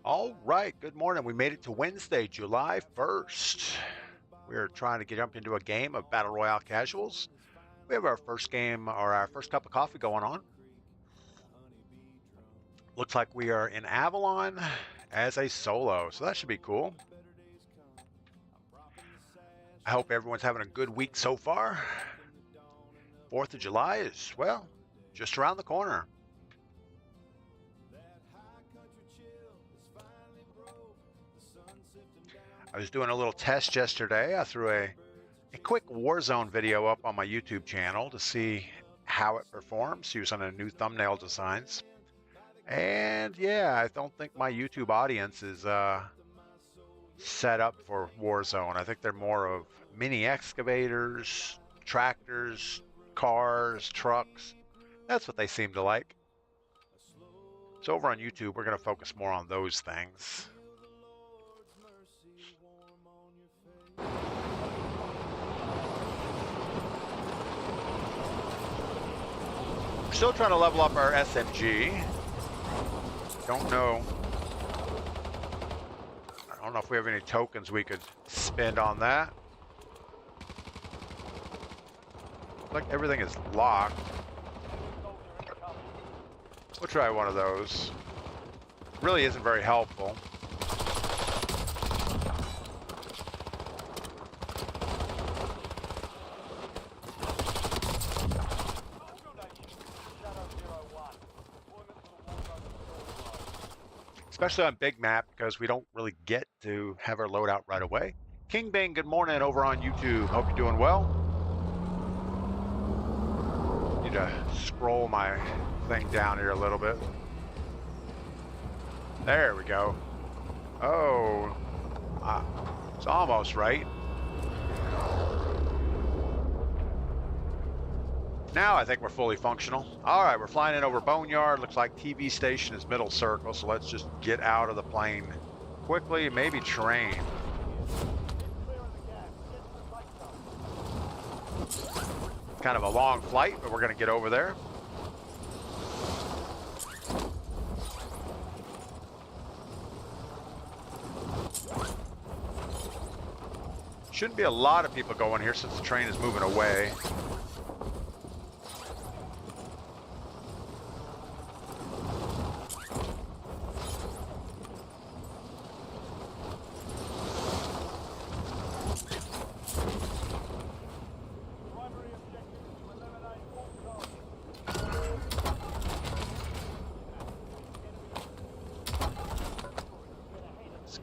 All right, good morning. We made it to Wednesday, July 1st. We're trying to jump into a game of Battle Royale Casuals. We have our first game or our first cup of coffee going on. Looks like we are in Avalon as a solo, so that should be cool. I hope everyone's having a good week so far. 4th of July is, well, just around the corner. I was doing a little test yesterday. I threw a quick Warzone video up on my YouTube channel to see how it performs using a new thumbnail designs. And yeah, I don't think my YouTube audience is set up for Warzone. I think they're more of mini excavators, tractors, cars, trucks. That's what they seem to like. So over on YouTube, we're going to focus more on those things. We're still trying to level up our SMG. Don't know if we have any tokens we could spend on that. Looks like everything is locked. We'll try one of those. Really isn't very helpful. Especially on big map, because we don't really get to have our loadout right away. King Bang, good morning over on YouTube. Hope you're doing well. Need to scroll my thing down here a little bit. There we go. Oh, it's almost right. Now I think we're fully functional. All right, we're flying in over Boneyard. Looks like TV station is middle circle, so let's just get out of the plane quickly, maybe train. Kind of a long flight, but we're gonna get over there. Shouldn't be a lot of people going here since the train is moving away.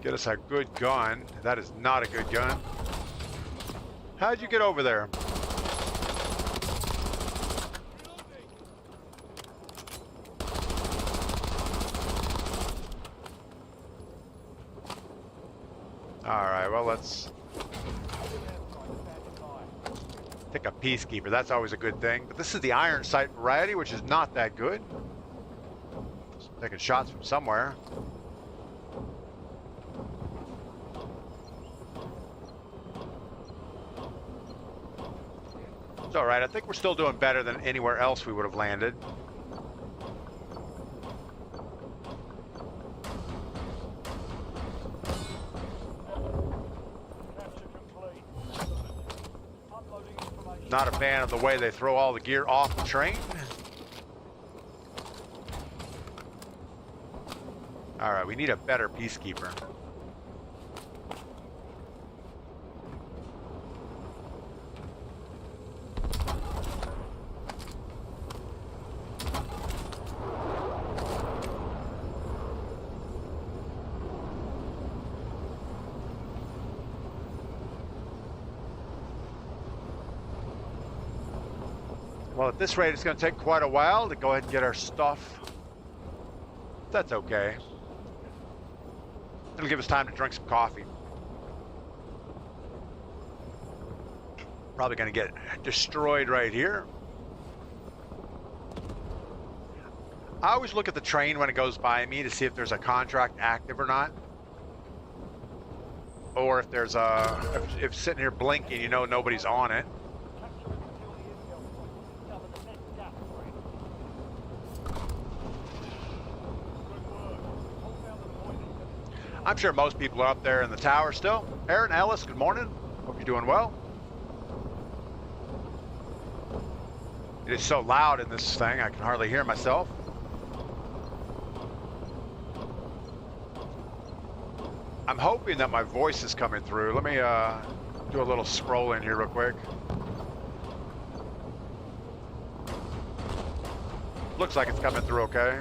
Get us a good gun. That is not a good gun. How'd you get over there? All right, well, let's take a peacekeeper. That's always a good thing. But this is the iron sight variety, which is not that good. Just taking shots from somewhere. All right, I think we're still doing better than anywhere else we would have landed. Not a fan of the way they throw all the gear off the train. All right, we need a better peacekeeper. Well, at this rate, it's going to take quite a while to go ahead and get our stuff. That's okay. It'll give us time to drink some coffee. Probably going to get destroyed right here. I always look at the train when it goes by me to see if there's a contract active or not. Or if there's if sitting here blinking, you know nobody's on it. I'm sure most people are up there in the tower still. Aaron Ellis, good morning. Hope you're doing well. It is so loud in this thing, I can hardly hear myself. I'm hoping that my voice is coming through. Let me do a little scroll in here real quick. Looks like it's coming through okay.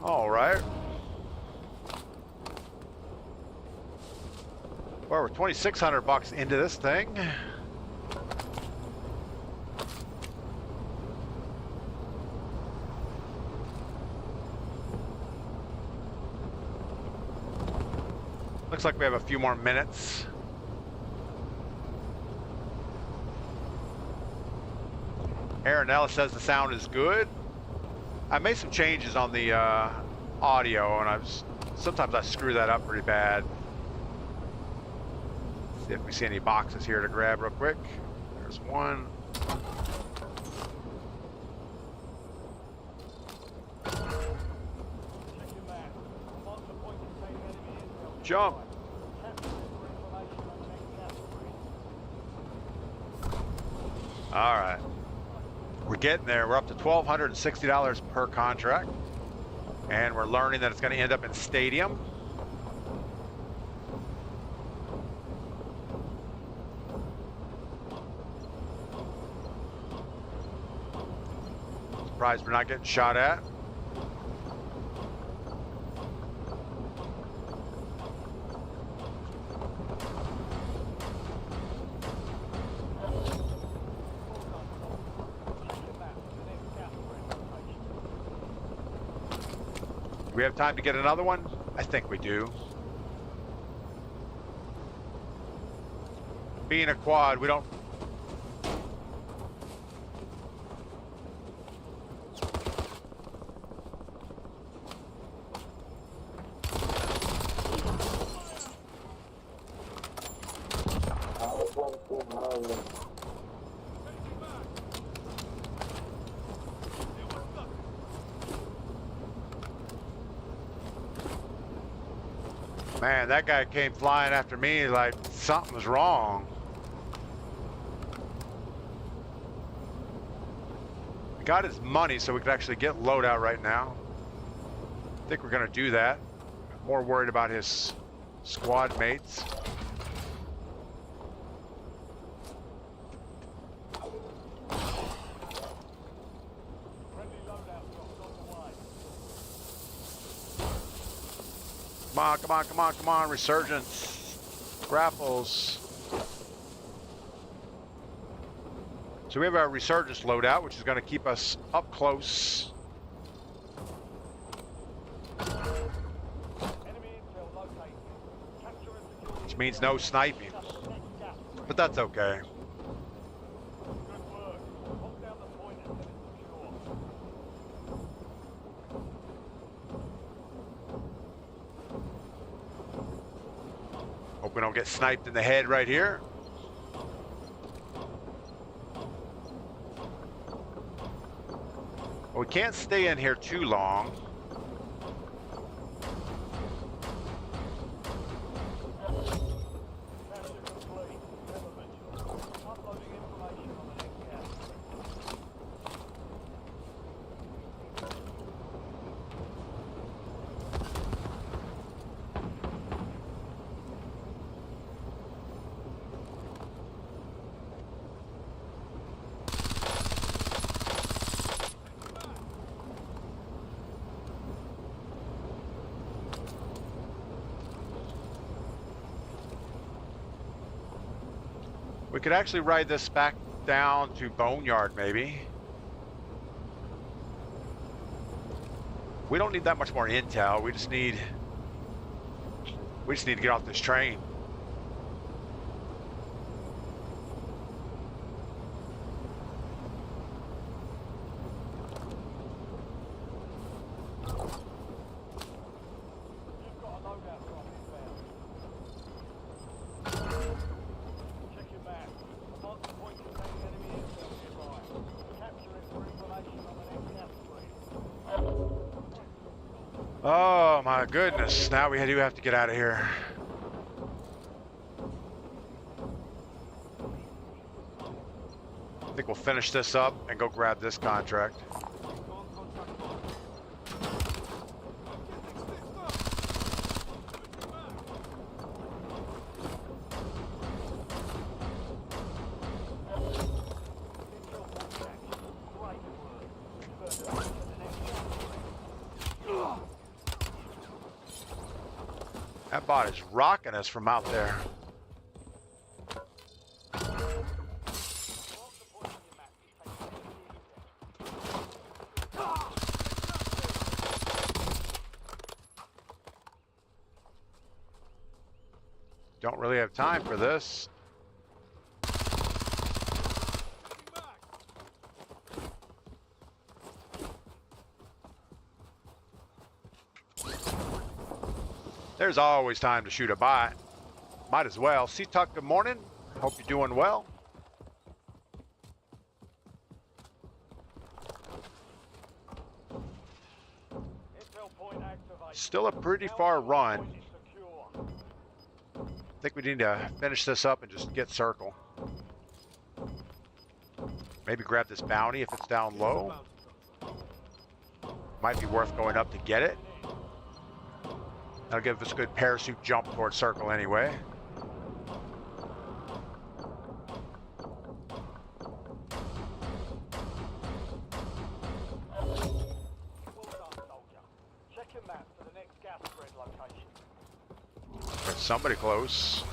All right. Well, we're $2,600 into this thing. Looks like we have a few more minutes. Aaron Ellis says the sound is good. I made some changes on the audio, and sometimes I screw that up pretty bad. See if we see any boxes here to grab real quick. There's one. Jump. All right. We're getting there. We're up to $1,260 per contract. And we're learning that it's going to end up in stadium. Surprised we're not getting shot at. Do we have time to get another one? I think we do. Being a quad, we don't... Man, that guy came flying after me like something was wrong. We got his money so we could actually get loadout right now. I think we're gonna do that. More worried about his squad mates. Come on, come on, come on, come on, resurgence, grapples. So we have our resurgence loadout, which is going to keep us up close. Which means no sniping, but that's okay. Hope we don't get sniped in the head right here. Well, we can't stay in here too long. We could actually ride this back down to Boneyard, maybe. We don't need that much more intel. We just need to get off this train. Oh my goodness, now we do have to get out of here. I think we'll finish this up and go grab this contract. That bot is rocking us from out there. Don't really have time for this. There's always time to shoot a bot. Might as well. C-Tuck, good morning. Hope you're doing well. Still a pretty far run. I think we need to finish this up and just get circle. Maybe grab this bounty if it's down low. Might be worth going up to get it. That'll give us a good parachute jump towards circle anyway. There's somebody close.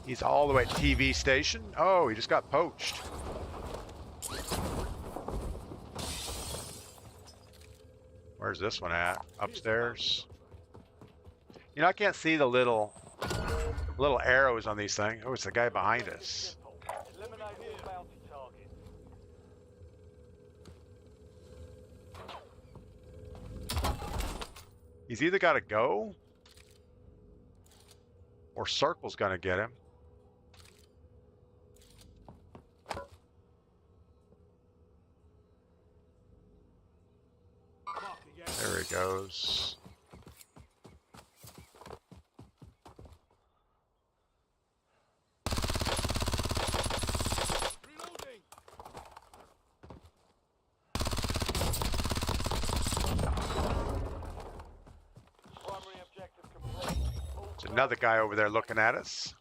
He's all the way at TV station. Oh, he just got poached. Where's this one at? Upstairs. You know, I can't see the little arrows on these things. Oh, it's the guy behind us. He's either got to go or circle's gonna get him. There he goes. There's another guy over there looking at us.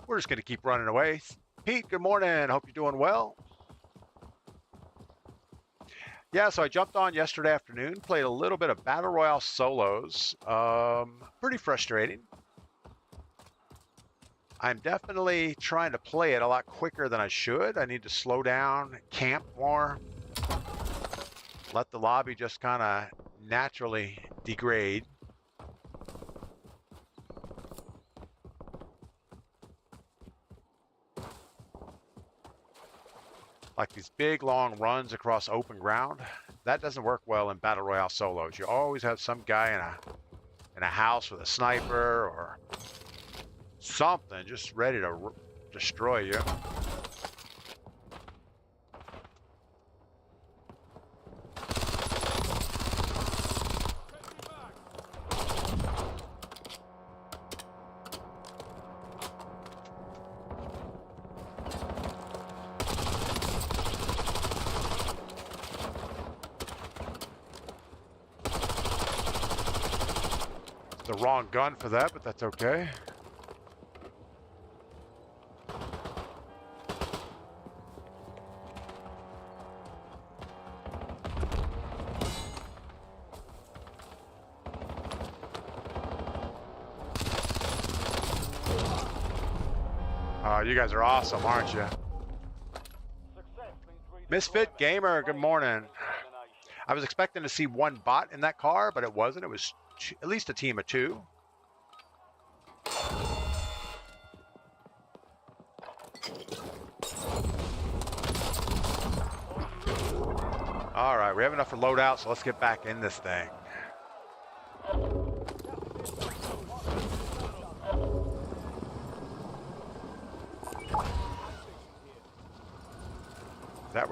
We're just gonna keep running away. Pete, good morning. Hope you're doing well. Yeah, so I jumped on yesterday afternoon, played a little bit of Battle Royale solos. Pretty frustrating. I'm definitely trying to play it a lot quicker than I should. I need to slow down, camp more, let the lobby just kind of naturally degrade. Like these big long runs across open ground, that doesn't work well in Battle Royale solos. You always have some guy in a house with a sniper or something just ready to destroy you. The wrong gun for that, but that's okay. You guys are awesome, aren't you? Misfit Gamer, good morning. I was expecting to see one bot in that car, but it wasn't. It was at least a team of two. All right, we have enough for loadout, so let's get back in this thing.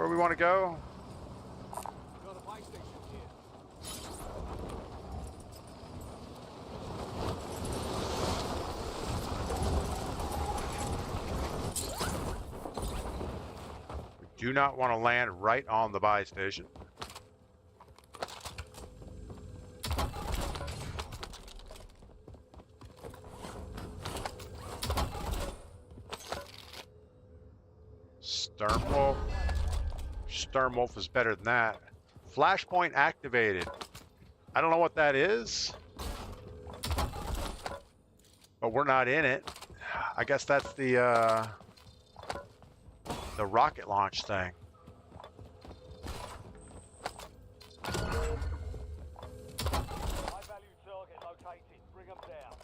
where we want to go? Got a buy station here. We do not want to land right on the buy station. Sternwolf is better than that. Flashpoint activated. I don't know what that is, but we're not in it. I guess that's the rocket launch thing. High value target located. Bring them down.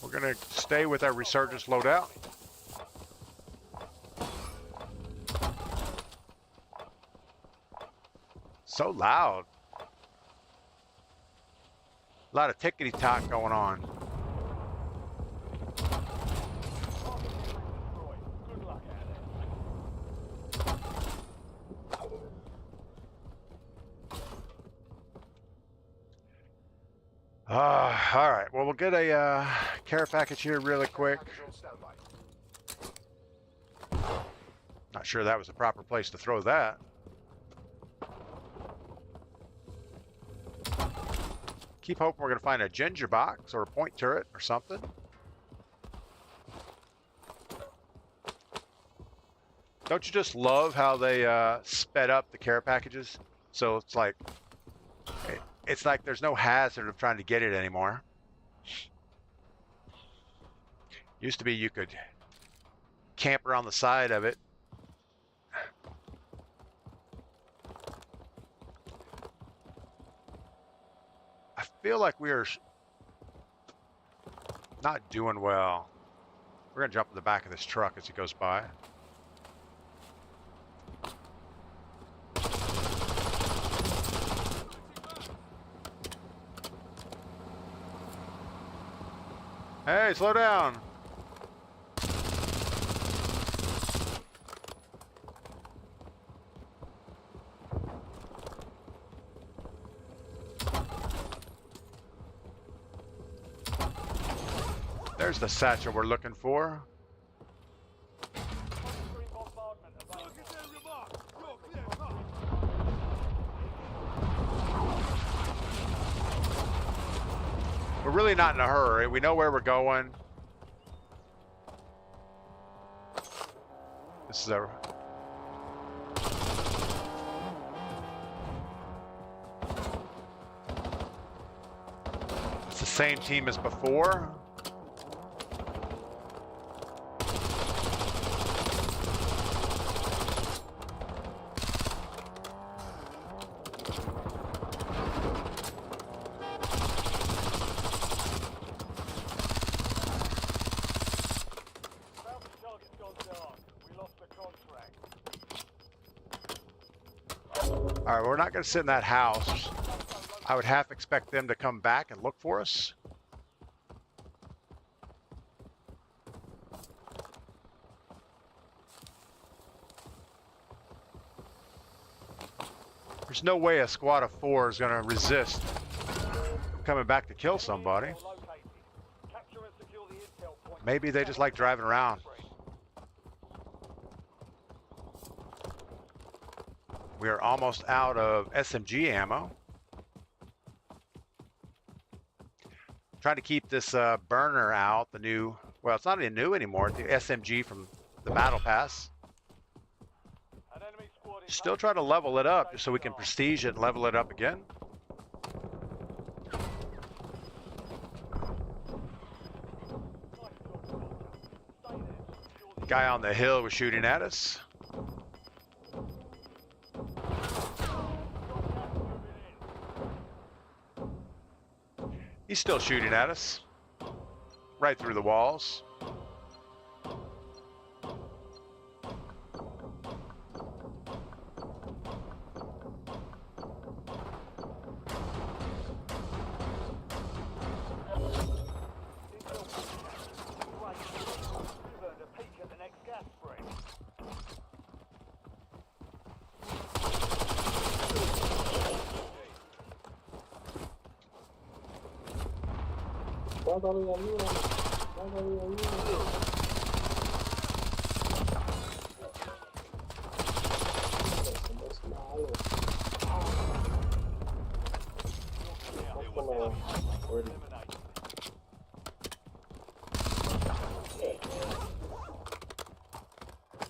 We're gonna stay with our resurgence loadout. So loud. A lot of tickety-tock going on. Good luck out there. All right. Well, we'll get a care package here really quick. Not sure that was the proper place to throw that. Keep hoping we're going to find a ginger box or a point turret or something. Don't you just love how they sped up the care packages? So it's like there's no hazard of trying to get it anymore. Used to be you could camp around the side of it. I feel like we're not doing well. We're gonna jump in the back of this truck as he goes by. Hey, slow down. There's the satchel we're looking for. We're really not in a hurry. We know where we're going. This is it's the same team as before. All right, we're not going to sit in that house. I would half expect them to come back and look for us. There's no way a squad of 4 is going to resist coming back to kill somebody. Maybe they just like driving around. We are almost out of SMG ammo. Trying to keep this burner out, the new, well, it's not even new anymore, the SMG from the Battle Pass. Still trying to level it up just so we can prestige it and level it up again. Guy on the hill was shooting at us. He's still shooting at us. Right through the walls.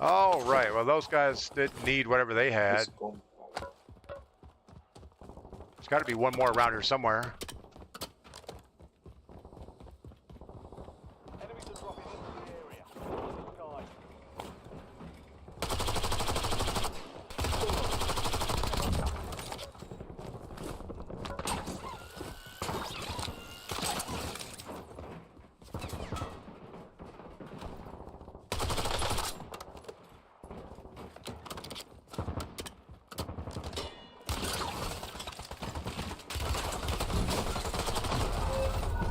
All right, well, those guys didn't need whatever they had. There's got to be one more around here somewhere. Enemies are dropping into the area. Sky.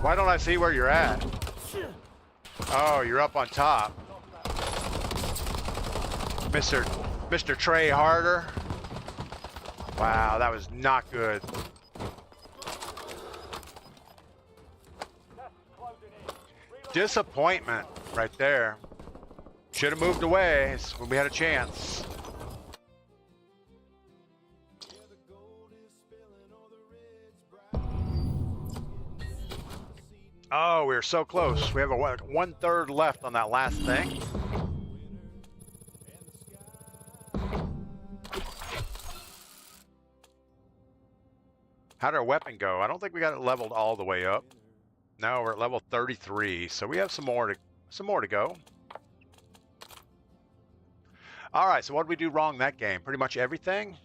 Why don't I see where you're at? Oh, you're up on top. Mr. Trey Harder. Wow, that was not good. Disappointment right there. Should have moved away when we had a chance. Oh, we're so close. We have a 1/3 left on that last thing. How'd our weapon go? I don't think we got it leveled all the way up. No, we're at level 33, so we have some more to go. All right, so what did we do wrong that game? Pretty much everything.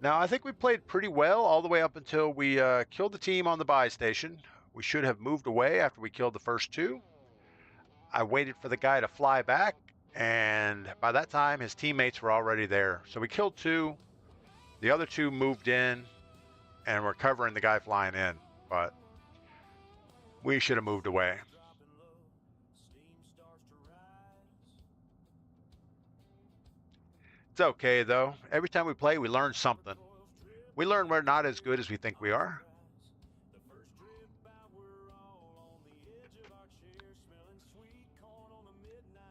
Now, I think we played pretty well all the way up until we killed the team on the buy station. We should have moved away after we killed the first two. I waited for the guy to fly back, and by that time, his teammates were already there. So we killed two. The other two moved in, and we're covering the guy flying in. But we should have moved away. It's okay, though. Every time we play, we learn something. We learn we're not as good as we think we are.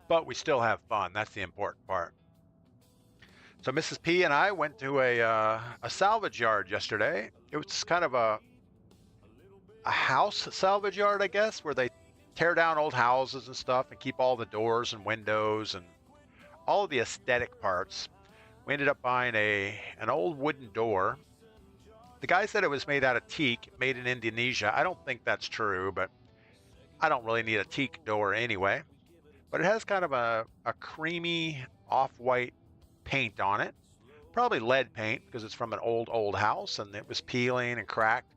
But we still have fun. That's the important part. So Mrs. P and I went to a salvage yard yesterday. It was kind of a house salvage yard, I guess, where they tear down old houses and stuff and keep all the doors and windows and all of the aesthetic parts. We ended up buying an old wooden door. The guy said it was made out of teak, made in Indonesia. I don't think that's true, but I don't really need a teak door anyway. But it has kind of a creamy off-white paint on it. Probably lead paint because it's from an old house and it was peeling and cracked.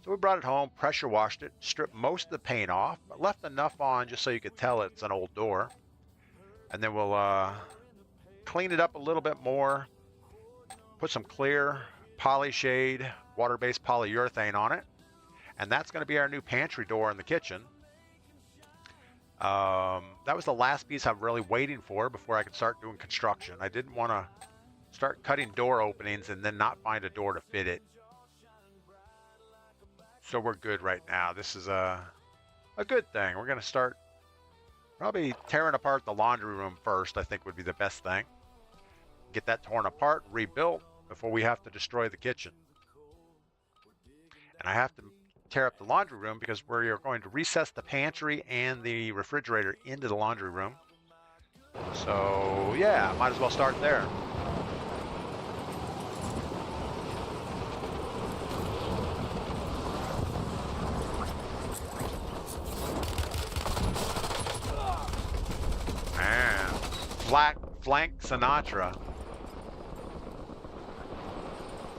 So we brought it home, pressure washed it, stripped most of the paint off, but left enough on just so you could tell it's an old door. And then we'll clean it up a little bit more, put some clear polyshade, water-based polyurethane on it. And that's going to be our new pantry door in the kitchen. That was the last piece I'm really waiting for before I could start doing construction. I didn't want to start cutting door openings and then not find a door to fit it. So we're good right now. This is a good thing. We're going to start probably tearing apart the laundry room first, I think would be the best thing. Get that torn apart, rebuilt before we have to destroy the kitchen. And I have to tear up the laundry room because we're going to recess the pantry and the refrigerator into the laundry room. So yeah, might as well start there. Man, flank Sinatra.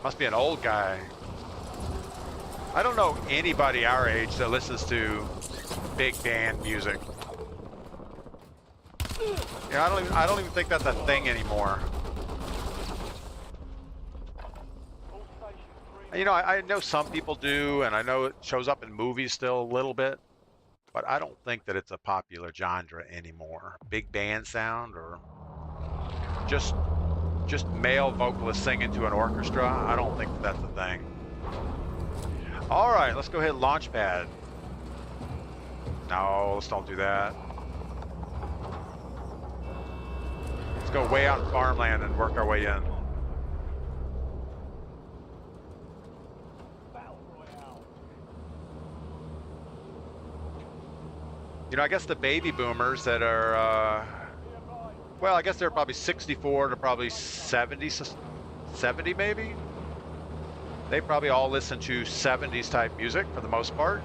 Must be an old guy. I don't know anybody our age that listens to big band music. Yeah, I don't even think that's a thing anymore. All stations, And, you know, I know some people do, and I know it shows up in movies still a little bit, but I don't think that it's a popular genre anymore. Big band sound or just male vocalists singing to an orchestra. I don't think that's a thing. All right, let's go hit launch pad. No, let's don't do that. Let's go way out in farmland and work our way in. battle royale. You know, I guess the baby boomers that are, well, I guess they're probably 64 to probably 70 maybe. They probably all listen to 70s type music for the most part.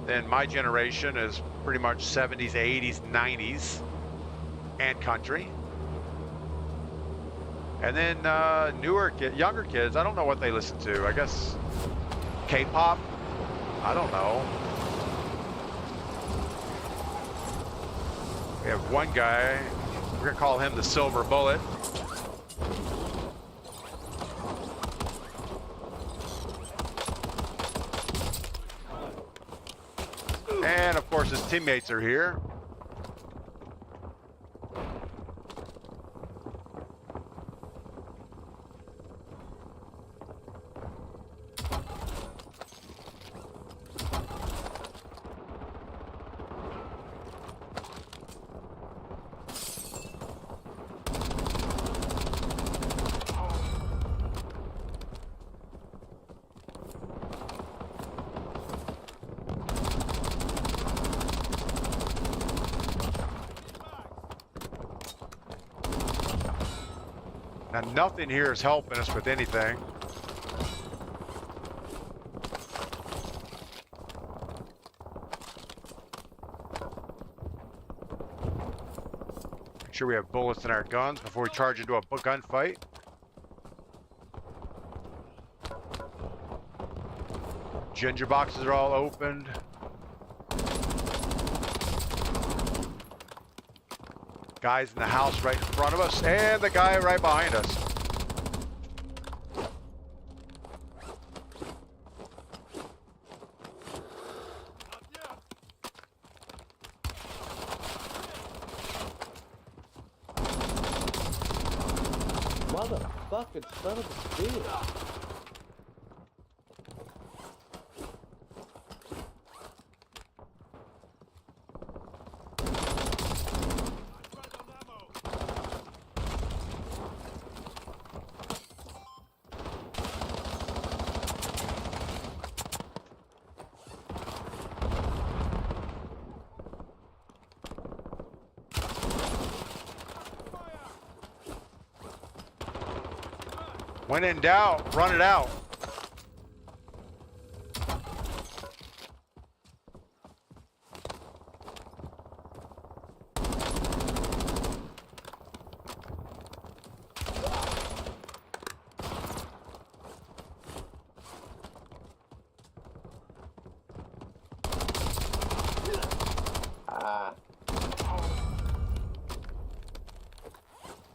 Then my generation is pretty much 70s, 80s, 90s, and country. And then younger kids, I don't know what they listen to. I guess K-pop. I don't know. We have one guy. We're gonna call him the Silver Bullet. And of course his teammates are here. Now, nothing here is helping us with anything. Make sure we have bullets in our guns before we charge into a gunfight. Ginger boxes are all opened. Guys in the house right in front of us, and the guy right behind us. Motherfucking son of a bitch. When in doubt, run it out.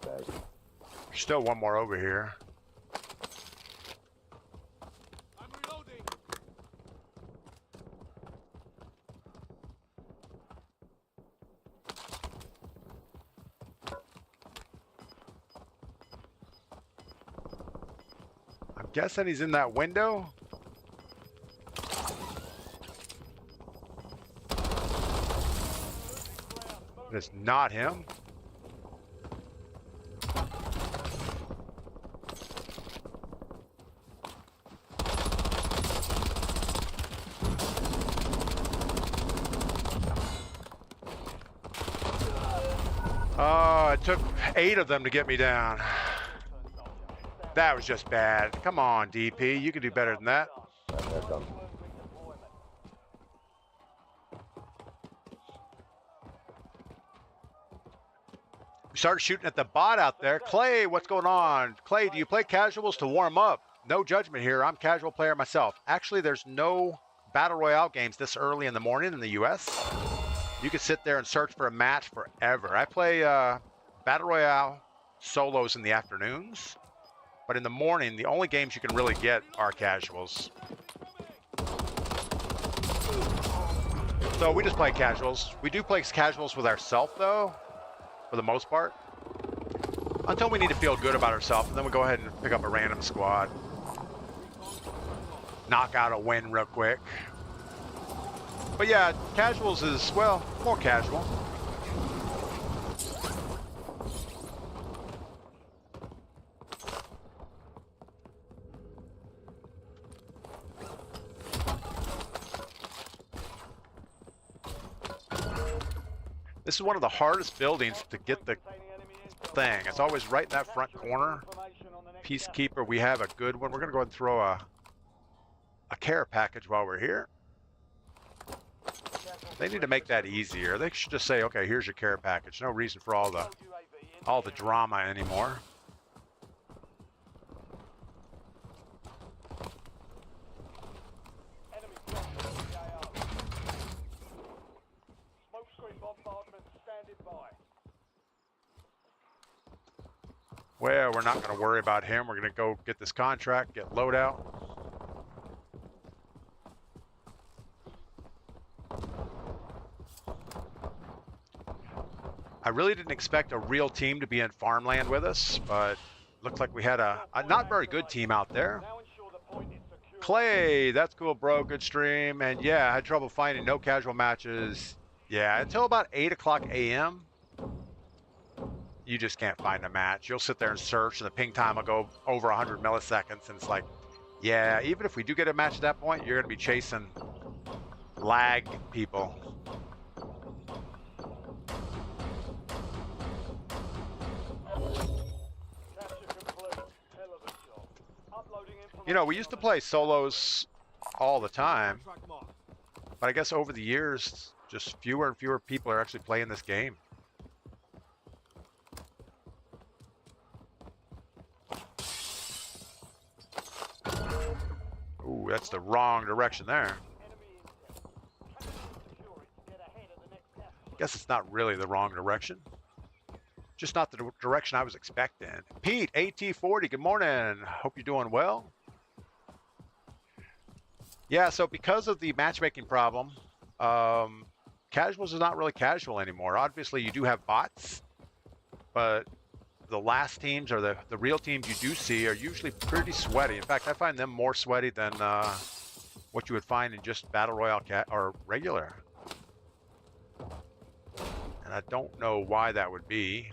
There's still one more over here. Guessing he's in that window. It's not him. It took 8 of them to get me down. That was just bad. Come on, DP. You can do better than that. We started shooting at the bot out there. Clay, what's going on? Clay, do you play casuals to warm up? no judgment here. I'm a casual player myself. Actually, there's no Battle Royale games this early in the morning in the US. You could sit there and search for a match forever. I play Battle Royale solos in the afternoons, but in the morning, the only games you can really get are casuals. So we just play casuals. We do play casuals with ourselves, though, for the most part, until we need to feel good about ourselves, and then we go ahead and pick up a random squad. Knock out a win real quick. But yeah, casuals is, well, more casual. This is one of the hardest buildings to get the thing. It's always right in that front corner. Peacekeeper, we have a good one. We're going to go ahead and throw a care package while we're here. They need to make that easier. They should just say, okay, here's your care package. No reason for all the drama anymore. Well, we're not going to worry about him. We're going to go get this contract, get loadout. I really didn't expect a real team to be in farmland with us, but looks like we had a not very good team out there. Clay, that's cool, bro. Good stream. And yeah, I had trouble finding no casual matches. Yeah, until about 8 o'clock a.m. You just can't find a match. You'll sit there and search, and the ping time will go over 100 milliseconds, and it's like, yeah, even if we do get a match at that point, you're going to be chasing lag people. You know, we used to play solos all the time, but I guess over the years, just fewer and fewer people are actually playing this game. Ooh, that's the wrong direction there. Guess it's not really the wrong direction. Just not the direction I was expecting. Pete, AT40, good morning. Hope you're doing well. Yeah, so because of the matchmaking problem, casuals is not really casual anymore. Obviously, you do have bots, but the last teams or the real teams you do see are usually pretty sweaty. In fact, I find them more sweaty than what you would find in just Battle Royale or regular. And I don't know why that would be.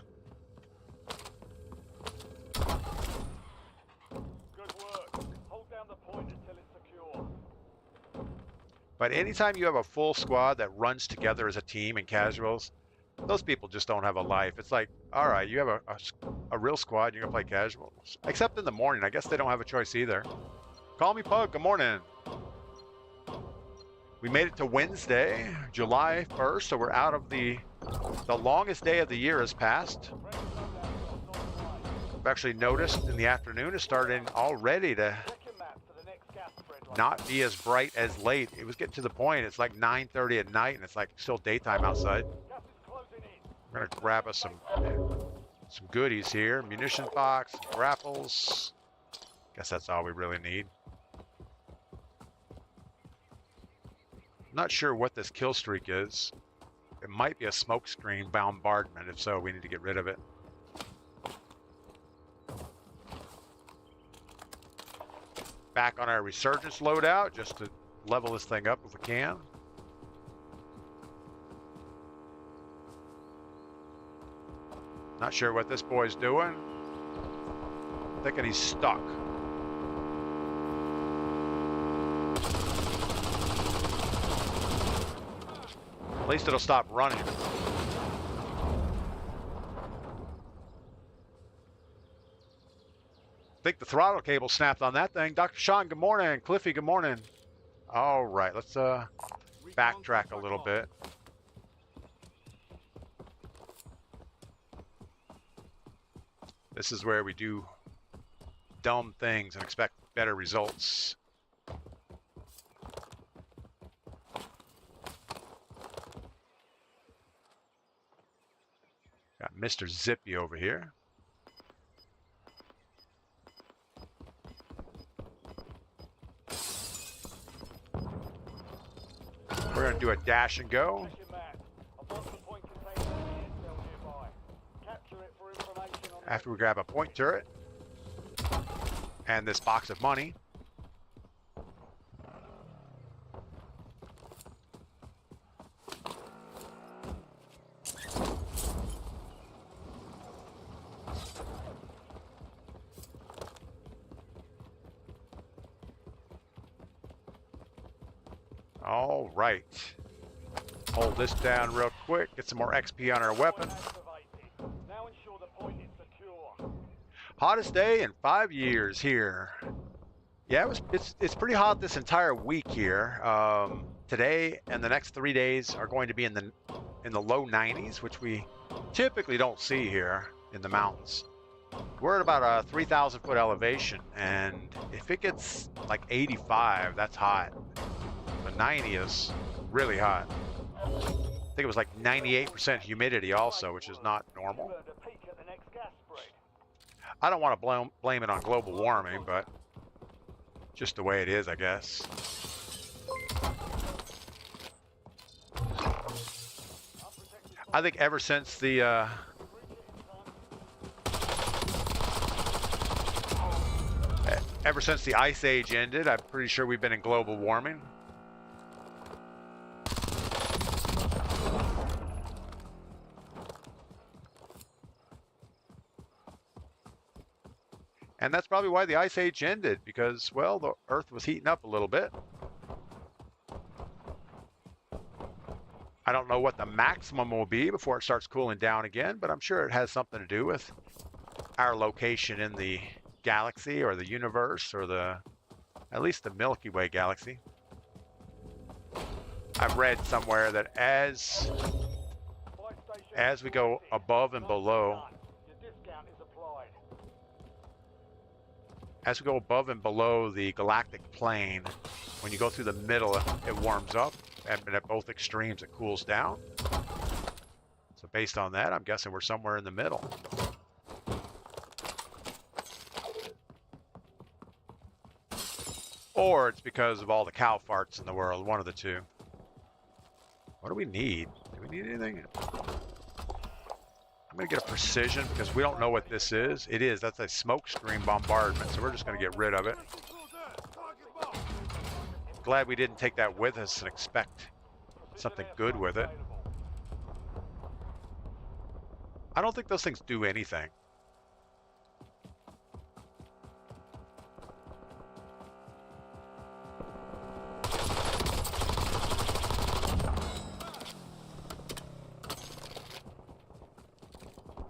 Good work. Hold down the point until it's secure. But anytime you have a full squad that runs together as a team in casuals, those people just don't have a life. It's like, all right, you have a real squad, you're going to play casuals. Except in the morning. I guess they don't have a choice either. Call me Pug. Good morning. We made it to Wednesday, July 1st, so we're out of the longest day of the year has passed. I've actually noticed in the afternoon it's starting already to not be as bright as late. It was getting to the point, it's like 9:30 at night, and it's like still daytime outside. We're gonna grab us some goodies here. Munition box, grapples. Guess that's all we really need. I'm not sure what this kill streak is. It might be a smoke screen bombardment. If so, we need to get rid of it. Back on our resurgence loadout just to level this thing up if we can. Not sure what this boy's doing. Thinking he's stuck. At least it'll stop running. I think the throttle cable snapped on that thing. Dr. Sean, good morning. Cliffy, good morning. All right, let's backtrack a little bit. This is where we do dumb things and expect better results. Got Mr. Zippy over here. We're going to do a dash and go. Check your map. I've marked the point containing any intel nearby. Capture it for information on the After we grab a point turret and this box of money. All right. Hold this down real quick. Get some more XP on our weapon. activated. Now ensure the point is secure. Hottest day in 5 years here. Yeah, it's pretty hot this entire week here. Today and the next 3 days are going to be in the low 90s, which we typically don't see here in the mountains. We're at about a 3,000 foot elevation, and if it gets like 85, that's hot. But 90 is really hot. I think it was like 98% humidity also, which is not normal. Burned a peek at the next gas spread. I don't want to blame it on global warming, but just the way it is, I guess. I think ever since the Ice Age ended, I'm pretty sure we've been in global warming. And that's probably why the Ice Age ended, because, well, the Earth was heating up a little bit. I don't know what the maximum will be before it starts cooling down again, but I'm sure it has something to do with our location in the galaxy or the universe or at least the Milky Way galaxy. I've read somewhere that as we go above and below, Your discount is applied. as we go above and below the galactic plane, when you go through the middle, it warms up, and at both extremes, it cools down. So based on that, I'm guessing we're somewhere in the middle. Or it's because of all the cow farts in the world, one of the two. What do we need? Do we need anything? I'm going to get a precision because we don't know what this is. That's a smoke screen bombardment, so we're just going to get rid of it. Glad we didn't take that with us and expect something good with it. I don't think those things do anything.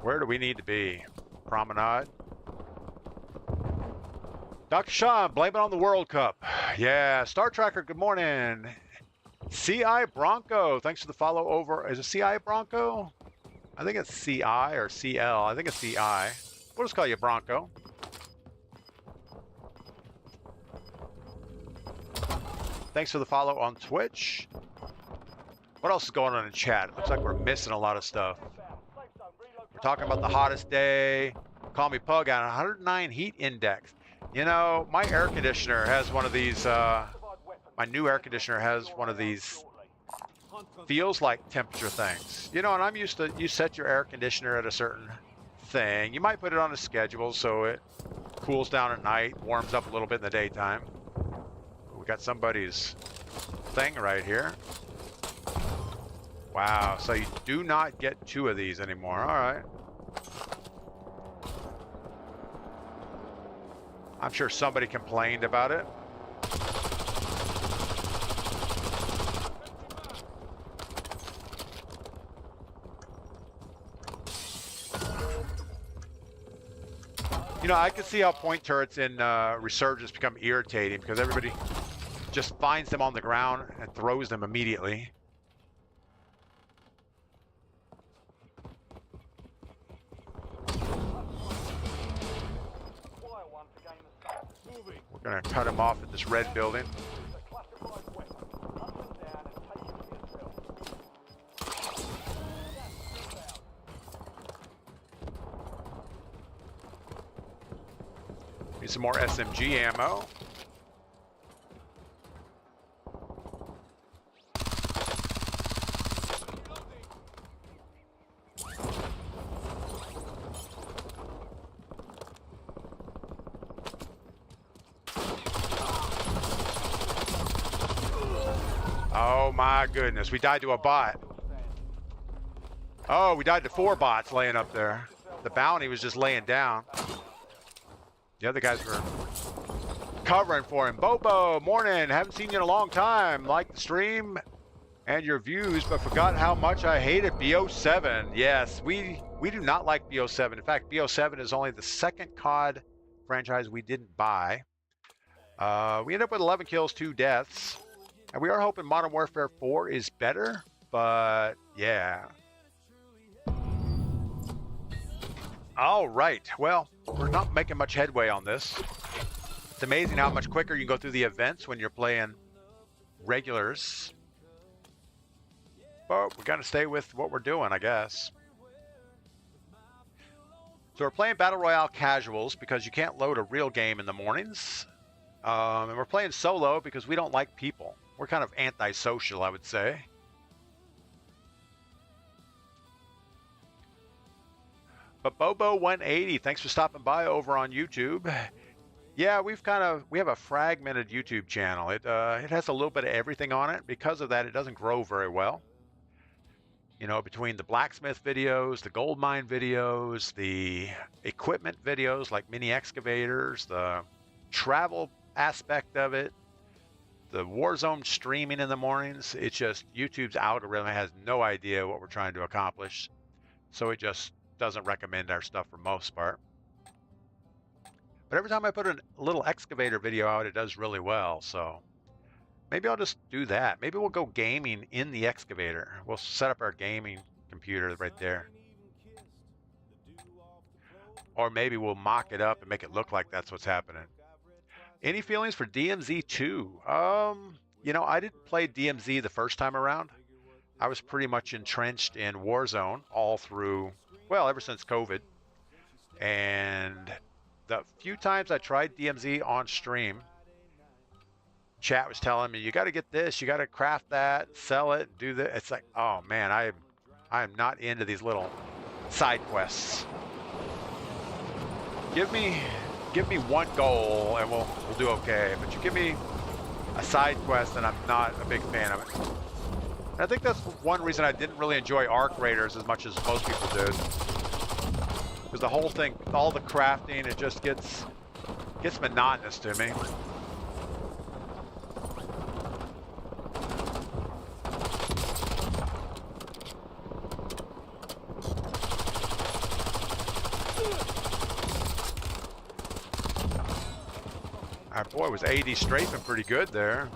Where do we need to be? Promenade? Dr. Sean, blame it on the World Cup. Yeah, Star Tracker, good morning. CI Bronco, thanks for the follow over. Is it CI Bronco? I think it's CI or CL. I think it's CI. We'll just call you Bronco. Thanks for the follow on Twitch. What else is going on in chat? It looks like we're missing a lot of stuff. We're talking about the hottest day. Call me Pug on 109 heat index. You know, my air conditioner has one of these, my new air conditioner has one of these feels like temperature things. You know, and I'm used to, you set your air conditioner at a certain thing. You might put it on a schedule so it cools down at night, warms up a little bit in the daytime. We got somebody's thing right here. Wow, so you do not get two of these anymore. All right. I'm sure somebody complained about it. You know, I can see how point turrets in Resurgence become irritating because everybody just finds them on the ground and throws them immediately. We're gonna cut him off at this red building. It's a classified weapon. Hunt them down and take it for yourself. Need some more SMG ammo. Oh my goodness, we died to a bot. Oh, we died to 4 bots laying up there. The bounty was just laying down. The other guys were covering for him. Bobo, morning. Haven't seen you in a long time. Like the stream and your views, but forgot how much I hated BO7. Yes, we do not like BO7. In fact, BO7 is only the second COD franchise we didn't buy. We ended up with 11 kills, 2 deaths. And we are hoping Modern Warfare 4 is better, but yeah. All right, well, we're not making much headway on this. It's amazing how much quicker you can go through the events when you're playing regulars. But we gotta stay with what we're doing, I guess. So we're playing Battle Royale casuals because you can't load a real game in the mornings. And we're playing solo because we don't like people. We're kind of antisocial, I would say. But Bobo180, thanks for stopping by over on YouTube. Yeah, we have a fragmented YouTube channel. It has a little bit of everything on it. Because of that, it doesn't grow very well. You know, between the blacksmith videos, the gold mine videos, the equipment videos like mini excavators, the travel aspect of it, the Warzone streaming in the mornings, it's just YouTube's algorithm has no idea what we're trying to accomplish. So it just doesn't recommend our stuff for most part. But every time I put a little excavator video out, it does really well. So maybe I'll just do that. Maybe we'll go gaming in the excavator. We'll set up our gaming computer right there. Or maybe we'll mock it up and make it look like that's what's happening. Any feelings for DMZ 2? You know, I didn't play DMZ the first time around. I was pretty much entrenched in Warzone all through, well, ever since COVID. And the few times I tried DMZ on stream, chat was telling me, you got to get this, you got to craft that, sell it, do this. It's like, oh man, I am not into these little side quests. Give me one goal and we'll do okay. But you give me a side quest and I'm not a big fan of it. And I think that's one reason I didn't really enjoy Arc Raiders as much as most people did. Because the whole thing, all the crafting, it just gets monotonous to me. Our boy was AD strafing pretty good there.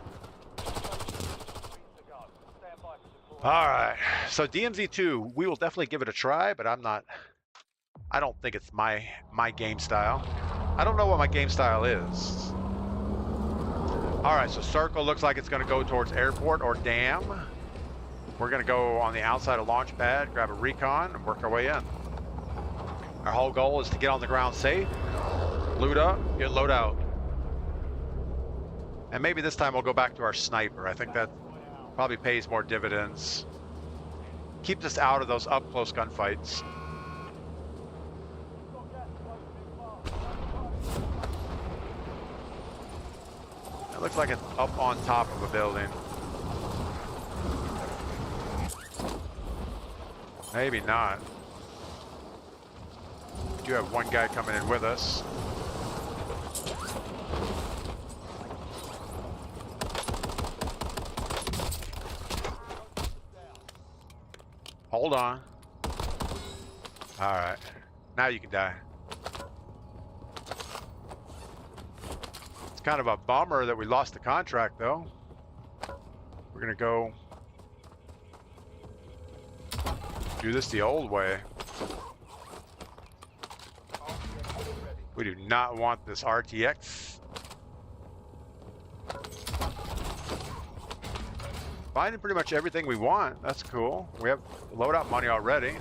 All right, so DMZ 2, we will definitely give it a try, but I don't think it's my game style. I don't know what my game style is. All right, so circle looks like it's gonna go towards airport or dam. We're gonna go on the outside of launch pad, grab a recon, and work our way in. Our whole goal is to get on the ground safe, loot up, get load out. And maybe this time we'll go back to our sniper. I think that probably pays more dividends. Keeps us out of those up-close gunfights. It looks like it's up on top of a building. Maybe not. We do have one guy coming in with us. Hold on. All right. Now you can die. It's kind of a bummer that we lost the contract, though. We're going to go do this the old way. We do not want this RTX Finding pretty much everything we want. That's cool. We have loadout money already.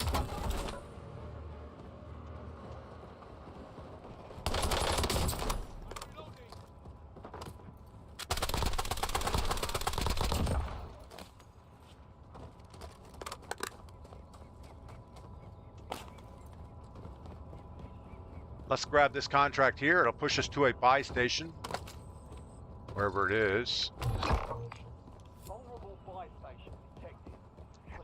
Let's grab this contract here. It'll push us to a buy station, wherever it is. Vulnerable buy station detected.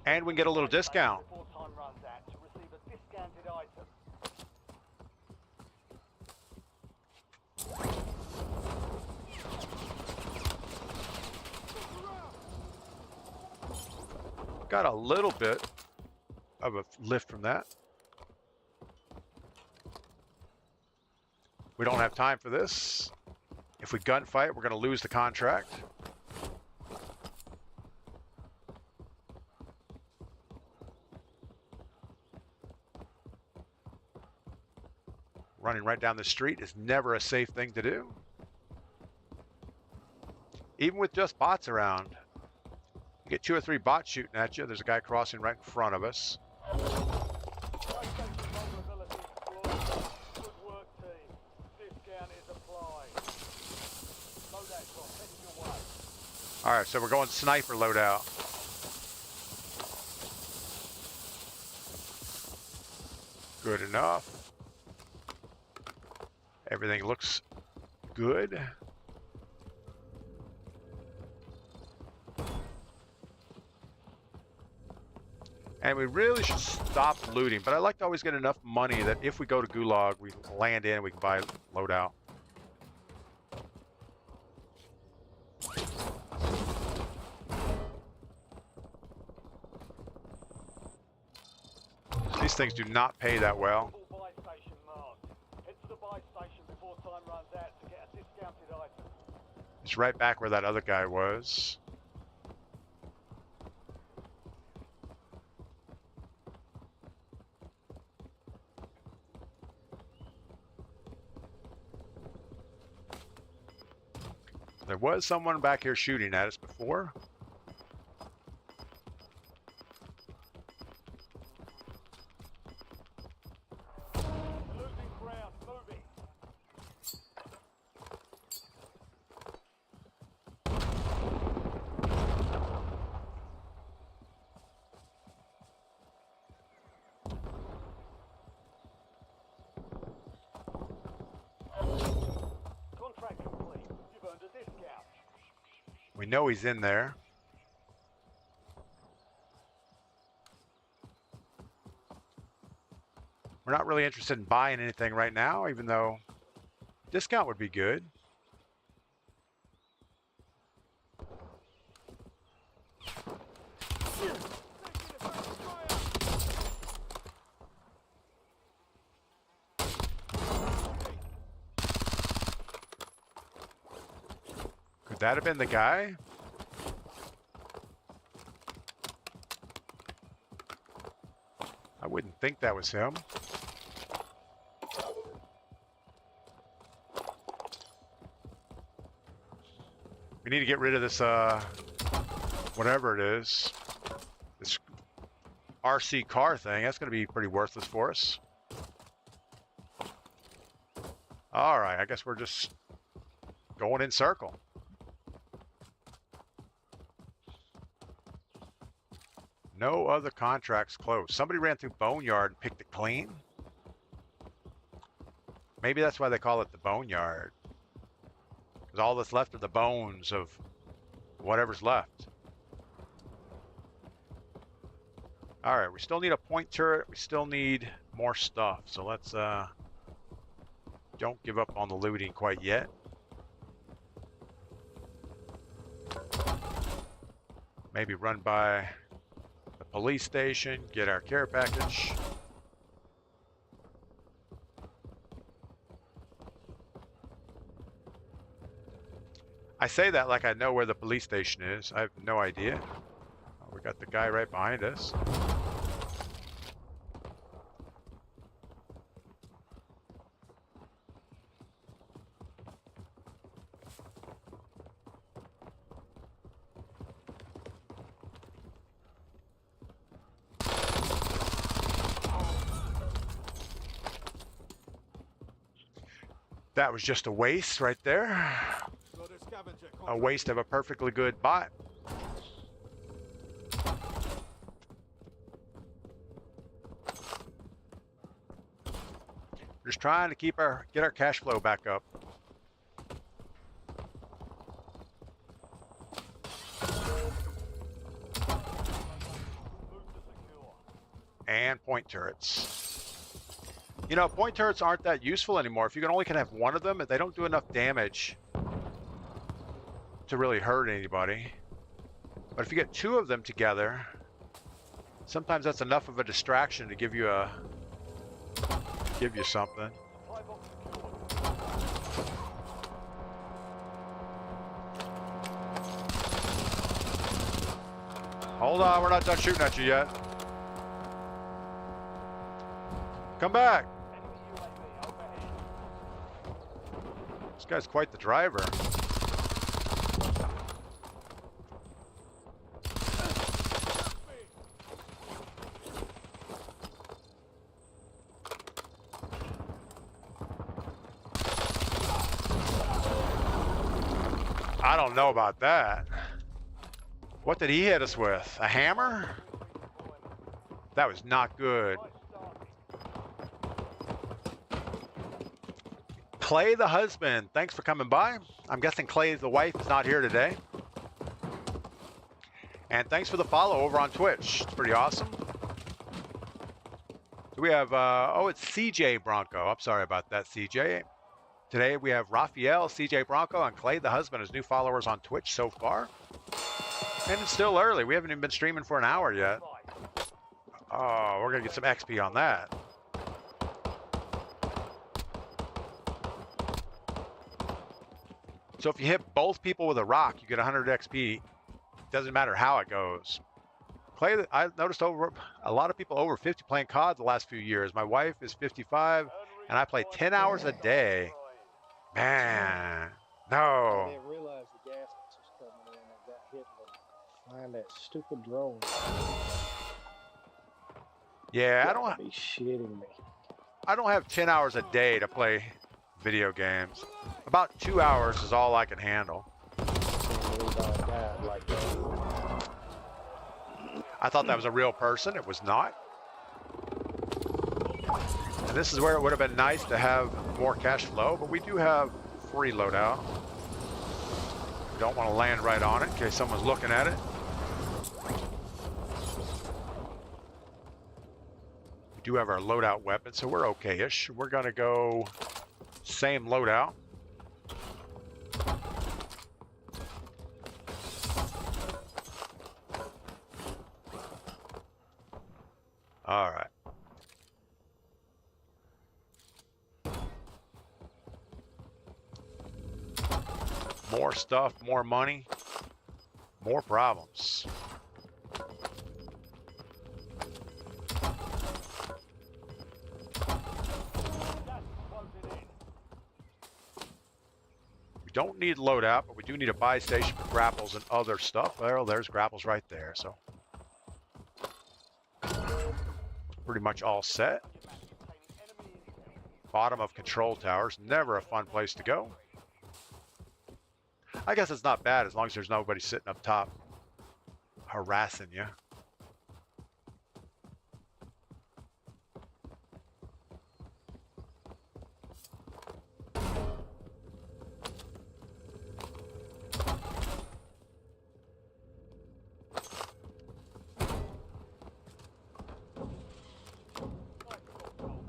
And we can get a little discount. Before time runs out to receive a discounted item. Got a little bit of a lift from that. We don't have time for this. If we gunfight, we're going to lose the contract. Running right down the street is never a safe thing to do. Even with just bots around. You get 2 or 3 bots shooting at you. There's a guy crossing right in front of us. Buy station vulnerability explored. Good work, team. Discount is applied. Loadout drop heading your way. All right, so we're going sniper loadout. Good enough. Everything looks good. And we really should stop looting, but I like to always get enough money that if we go to Gulag, we land in and we can buy loadout. These things do not pay that well. Buy station marked. Head to the buy station before time runs out to get a discounted item. It's right back where that other guy was. There was someone back here shooting at us before. Losing ground. Moving. Contract complete. You've earned a discount. We know he's in there. We're not really interested in buying anything right now, even though discount would be good. Could that have been the guy? I wouldn't think that was him. We need to get rid of this, whatever it is. This RC car thing. That's going to be pretty worthless for us. All right, I guess we're just going in circle. No other contracts closed. Somebody ran through Boneyard and picked it clean. Maybe that's why they call it the Boneyard. Because all that's left are the bones of whatever's left. All right, we still need a point turret. We still need more stuff. So let's don't give up on the looting quite yet. Maybe run by the police station, get our care package. I say that like I know where the police station is. I have no idea. Oh, we got the guy right behind us. That was just a waste right there. A waste of a perfectly good bot. Just trying to get our cash flow back up. And point turrets. You know, point turrets aren't that useful anymore. If you only can have one of them, they don't do enough damage to really hurt anybody. But if you get two of them together, sometimes that's enough of a distraction to give you something. Hold on, we're not done shooting at you yet. Come back. This guy's quite the driver. I don't know about that. What did he hit us with? A hammer? That was not good. Clay the husband, thanks for coming by. I'm guessing Clay the wife is not here today. And thanks for the follow over on Twitch. It's pretty awesome. Do we have, oh, it's CJ Bronco. I'm sorry about that, CJ. Today we have Raphael, CJ Bronco, and Clay the husband as new followers on Twitch so far. And it's still early. We haven't even been streaming for an hour yet. Oh, we're going to get some XP on that. So if you hit both people with a rock, you get 100 XP. Doesn't matter how it goes. Clay, I noticed a lot of people over 50 playing COD the last few years. My wife is 55, and I play 10 hours a day. Man, no. I didn't realize the gas was coming in. I got hit with flying that stupid drone. Yeah, I don't be shitting me. I don't have 10 hours a day to play video games. About 2 hours is all I can handle. I thought that was a real person. It was not. And this is where it would have been nice to have more cash flow, but we do have free loadout. We don't want to land right on it in case someone's looking at it. We do have our loadout weapon, so we're okay-ish. We're gonna go same loadout. All right. More stuff, more money, more problems. We don't need loadout, but we do need a buy station for grapples and other stuff. Well, there's grapples right there, so pretty much all set. Bottom of control towers, never a fun place to go. I guess it's not bad as long as there's nobody sitting up top harassing you.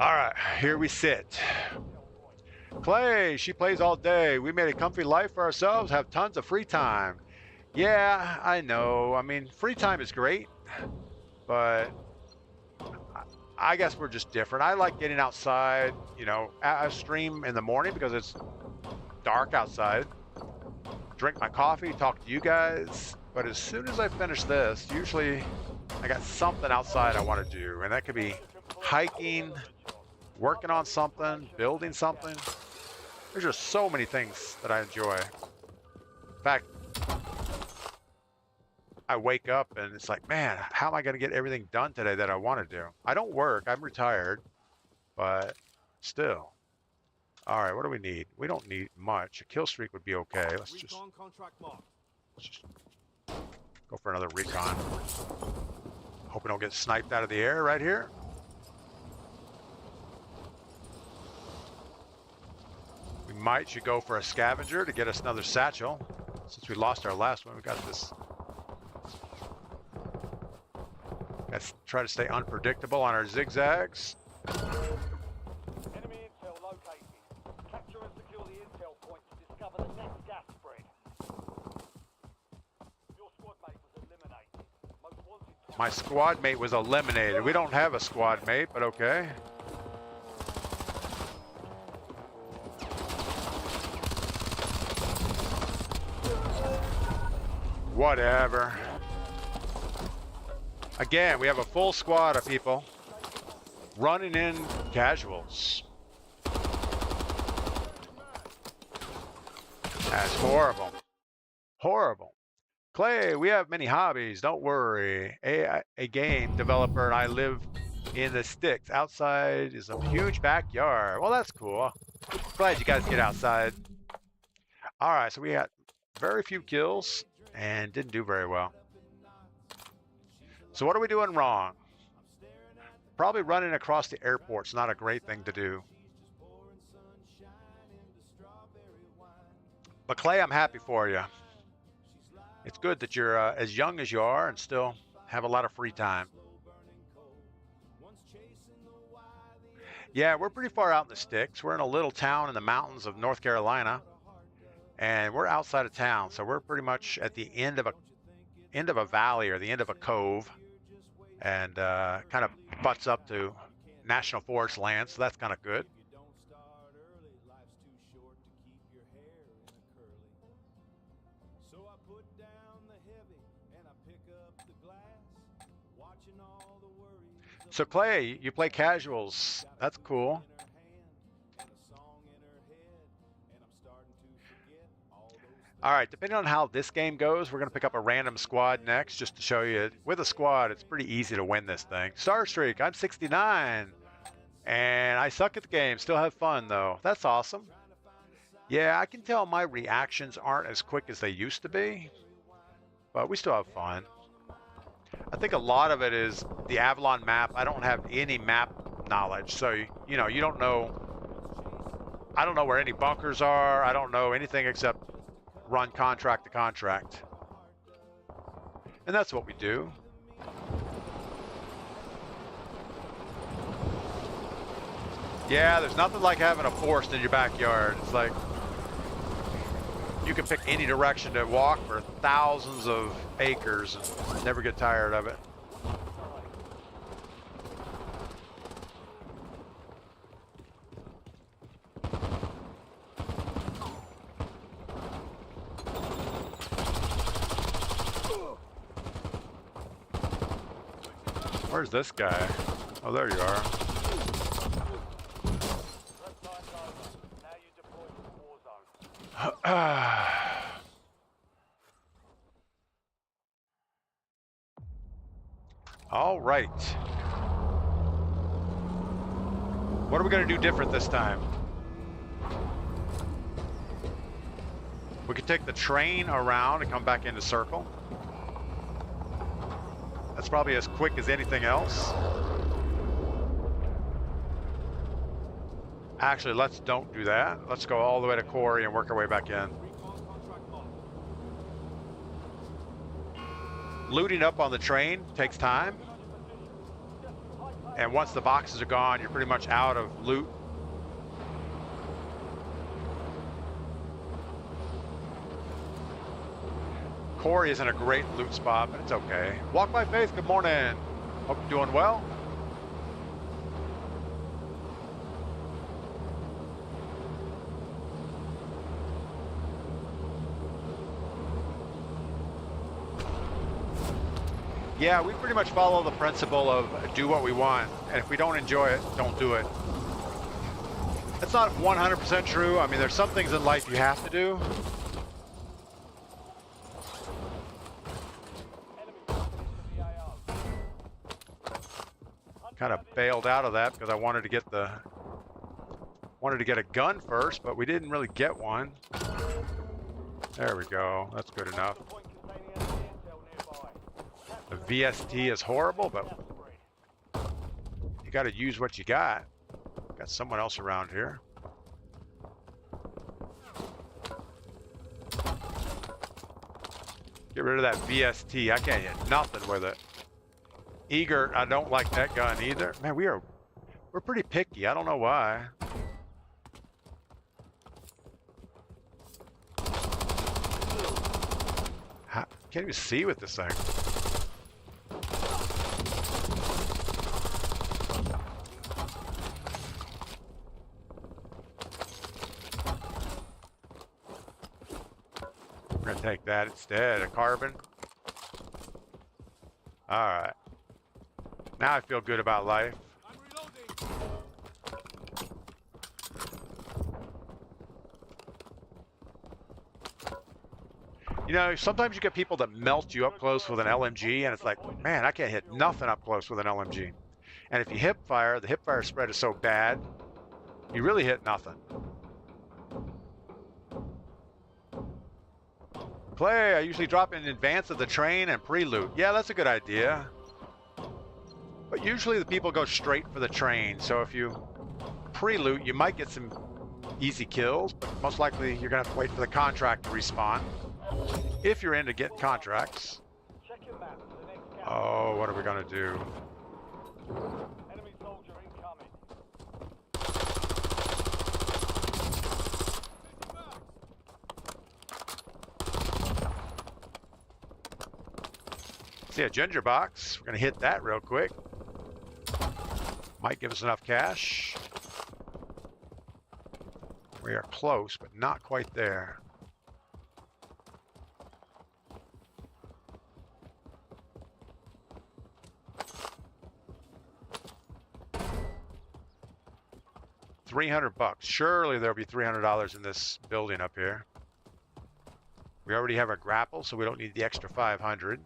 All right, here we sit. Clay, she plays all day. We made a comfy life for ourselves, have tons of free time. Yeah, I know. I mean, free time is great, but I guess we're just different. I like getting outside, you know, I stream in the morning because it's dark outside. Drink my coffee, talk to you guys. But as soon as I finish this, usually I got something outside I want to do, and that could be hiking, working on something, building something. There's just so many things that I enjoy. In fact, I wake up and it's like, man, how am I going to get everything done today that I want to do? I don't work. I'm retired, but still. All right, what do we need? We don't need much. A kill streak would be okay. Let's just go for another recon. Hope we don't get sniped out of the air right here. We should go for a scavenger to get us another satchel. Since we lost our last one, we got this. Let's try to stay unpredictable on our zigzags. Enemy intel located. Capture and secure the intel point to discover the next gas spread. Your squad mate was eliminated. Most wanted. My squad mate was eliminated. We don't have a squad mate, but okay. Whatever. Again, we have a full squad of people running in casuals. That's horrible. Horrible. Clay, we have many hobbies. Don't worry. A game developer and I live in the sticks. Outside is a huge backyard. Well, that's cool. Glad you guys get outside. All right, so we got very few kills and didn't do very well. So what are we doing wrong? Probably running across the airport's not a great thing to do. But Clay, I'm happy for you. It's good that you're as young as you are and still have a lot of free time. Yeah, we're pretty far out in the sticks. We're in a little town in the mountains of North Carolina, and we're outside of town, so we're pretty much at the end of a valley or the end of a cove, and kind of butts up to national forest land, so that's kind of good. So Clay, you play casuals. That's cool. All right, depending on how this game goes, we're going to pick up a random squad next just to show you. With a squad, it's pretty easy to win this thing. Star Streak, I'm 69. And I suck at the game. Still have fun, though. That's awesome. Yeah, I can tell my reactions aren't as quick as they used to be. But we still have fun. I think a lot of it is the Avalon map. I don't have any map knowledge. So, you know, you don't know. I don't know where any bunkers are. I don't know anything except run contract to contract. And that's what we do. Yeah, there's nothing like having a forest in your backyard. It's like you can pick any direction to walk for thousands of acres and never get tired of it. Where's this guy? Oh, there you are. All right. What are we going to do different this time? We could take the train around and come back into circle. That's probably as quick as anything else. Actually, let's don't do that. Let's go all the way to Quarry and work our way back in. Looting up on the train takes time. And once the boxes are gone, you're pretty much out of loot. Quarry isn't a great loot spot, but it's okay. Walk by Faith, good morning. Hope you're doing well. Yeah, we pretty much follow the principle of do what we want, and if we don't enjoy it, don't do it. That's not 100% true. I mean, there's some things in life you have to do. Kind of bailed out of that because I wanted to get the Wanted to get a gun first, but we didn't really get one. There we go. That's good enough. The VST is horrible, but you got to use what you got. Got someone else around here. Get rid of that VST. I can't hit nothing with it. Eager, I don't like that gun either. Man, we're pretty picky. I don't know why. Can't even see with this thing. We're gonna take that instead. A carbon. All right. Now I feel good about life. You know, sometimes you get people that melt you up close with an LMG, and it's like, man, I can't hit nothing up close with an LMG. And if you hip fire, the hip fire spread is so bad, you really hit nothing. Clay, I usually drop in advance of the train and pre-loot. Yeah, that's a good idea. But usually the people go straight for the train, so if you pre-loot, you might get some easy kills, but most likely you're gonna have to wait for the contract to respawn. If you're into getting contracts. Check your map for the next camp. Oh, what are we gonna do? Enemy soldier incoming. See a ginger box. We're gonna hit that real quick. Might give us enough cash. We are close, but not quite there. $300. Surely there'll be $300 in this building up here. We already have a grapple, so we don't need the extra 500.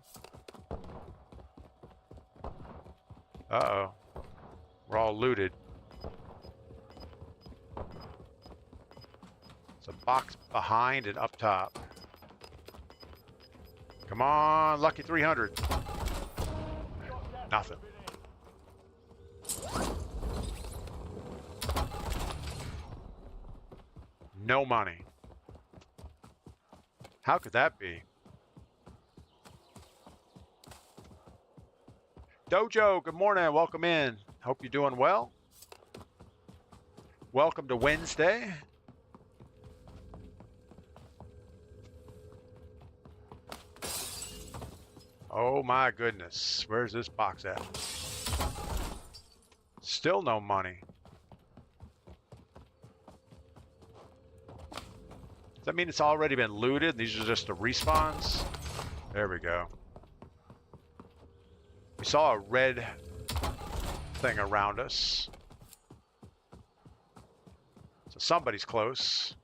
Uh-oh. We're all looted. It's a box behind and up top. Come on, lucky 300. Nothing. No money. How could that be? Dojo, good morning. Welcome in. Hope you're doing well. Welcome to Wednesday. Oh my goodness. Where's this box at? Still no money. Does that mean it's already been looted? These are just the respawns? There we go. We saw a red thing around us. So somebody's close.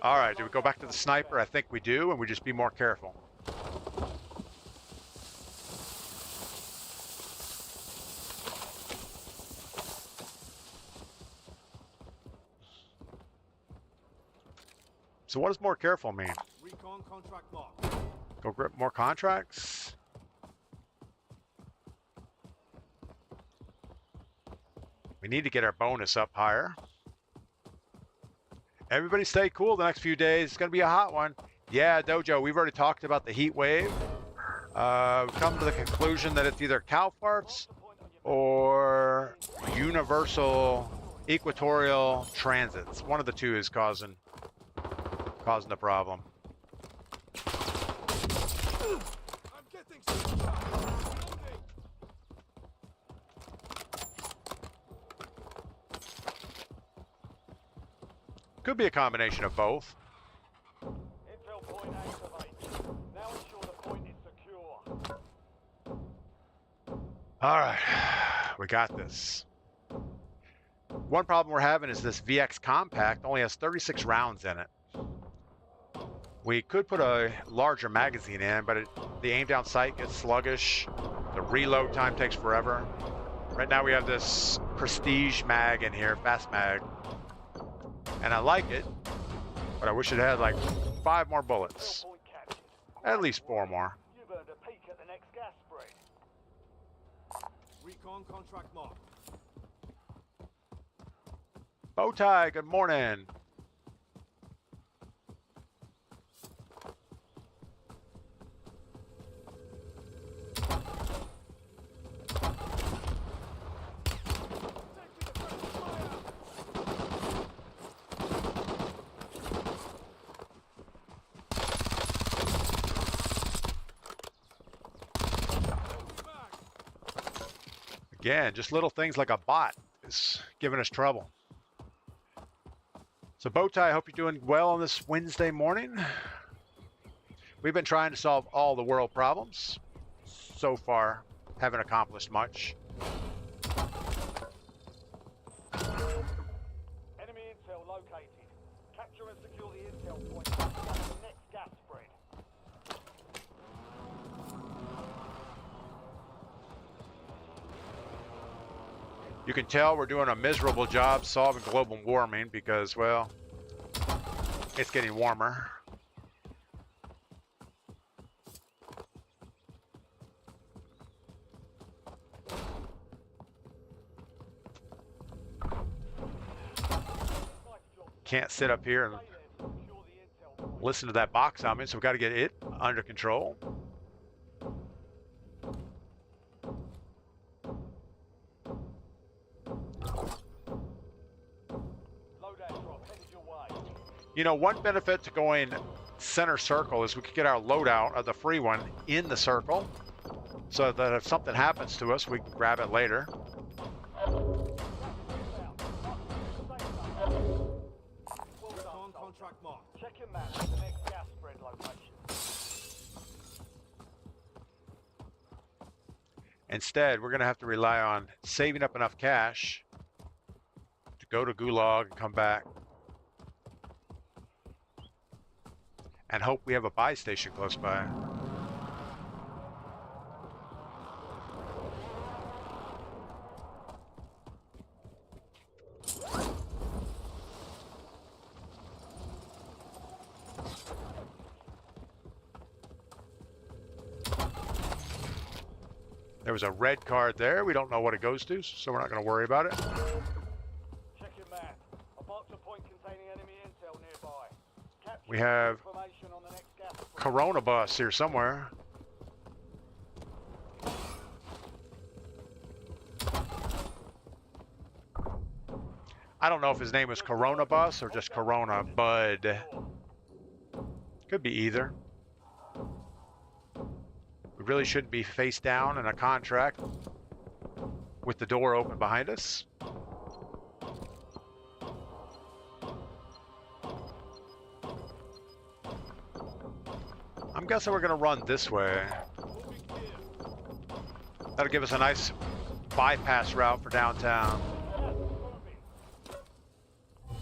All right, do we go back to the sniper? I think we do, and we just be more careful. So what does more careful mean? Recon contract locked. Go grab more contracts? We need to get our bonus up higher. Everybody stay cool the next few days. It's going to be a hot one. Yeah, Dojo, we've already talked about the heat wave. We've come to the conclusion that it's either cow farts or universal equatorial transits. One of the two is causing the problem. I'm getting some. Could be a combination of both. Intel point activated. Now ensure the point is secure. All right, we got this. One problem we're having is this VX compact only has 36 rounds in it. We could put a larger magazine in, but the aim down sight gets sluggish. The reload time takes forever. Right now we have this prestige mag in here, fast mag. And I like it, but I wish it had like 5 more bullets. Point captured. At least 4 more. You've earned a peek at the next gas spread. Recon contract marked. Bowtie, good morning. Again, just little things like a bot is giving us trouble. So Bowtie, I hope you're doing well on this Wednesday morning. We've been trying to solve all the world problems. So far, haven't accomplished much. Enemy intel located. Capture and secure the intel point. That's the next gas spread. You can tell we're doing a miserable job solving global warming because, well, it's getting warmer. Can't sit up here and listen to that box on me, so we've got to get it under control. You know, one benefit to going center circle is we could get our loadout of the free one in the circle so that if something happens to us, we can grab it later. Recon contract marked. Check your map for the next gas spread location. Instead, we're going to have to rely on saving up enough cash to go to Gulag and come back. And hope we have a buy station close by. There was a red card there. We don't know what it goes to, so we're not going to worry about it. Check your map. I marked a point containing enemy intel nearby. Capture We have information on the next gas spread. Corona bus here somewhere. I don't know if his name is Corona Bus or just Corona Bud. Could be either. We really shouldn't be face down in a contract with the door open behind us. I'm guessing we're going to run this way. That'll give us a nice bypass route for downtown.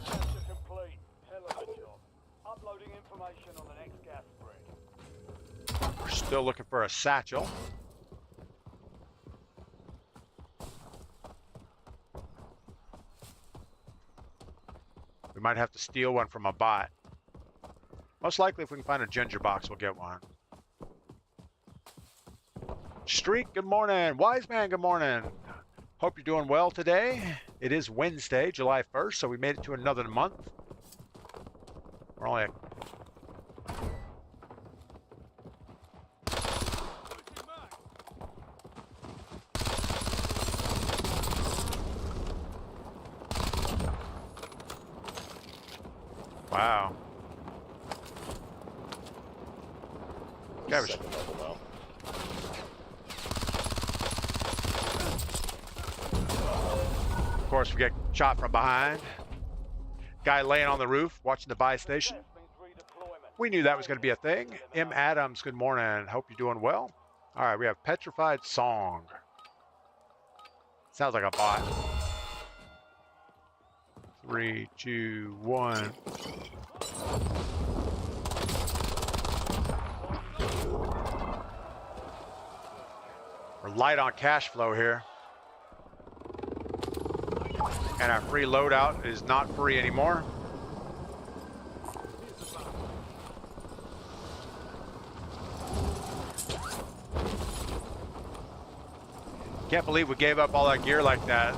Capture complete. Hell of a job. Uploading information on the next gas spread. We're still looking for a satchel. We might have to steal one from a bot. Most likely, if we can find a ginger box, we'll get one. Streak, good morning. Wise man, good morning. Hope you're doing well today. It is Wednesday, July 1st, so we made it to another month. We're only wow. Guy was... Second level now. Of course, we get shot from behind. Guy laying on the roof, watching the buy station. We knew that was going to be a thing. M. Adams, good morning. Hope you're doing well. All right, we have Petrified Song. Sounds like a bot. 3, 2, 1. We're light on cash flow here. And our free loadout is not free anymore. Can't believe we gave up all that gear like that.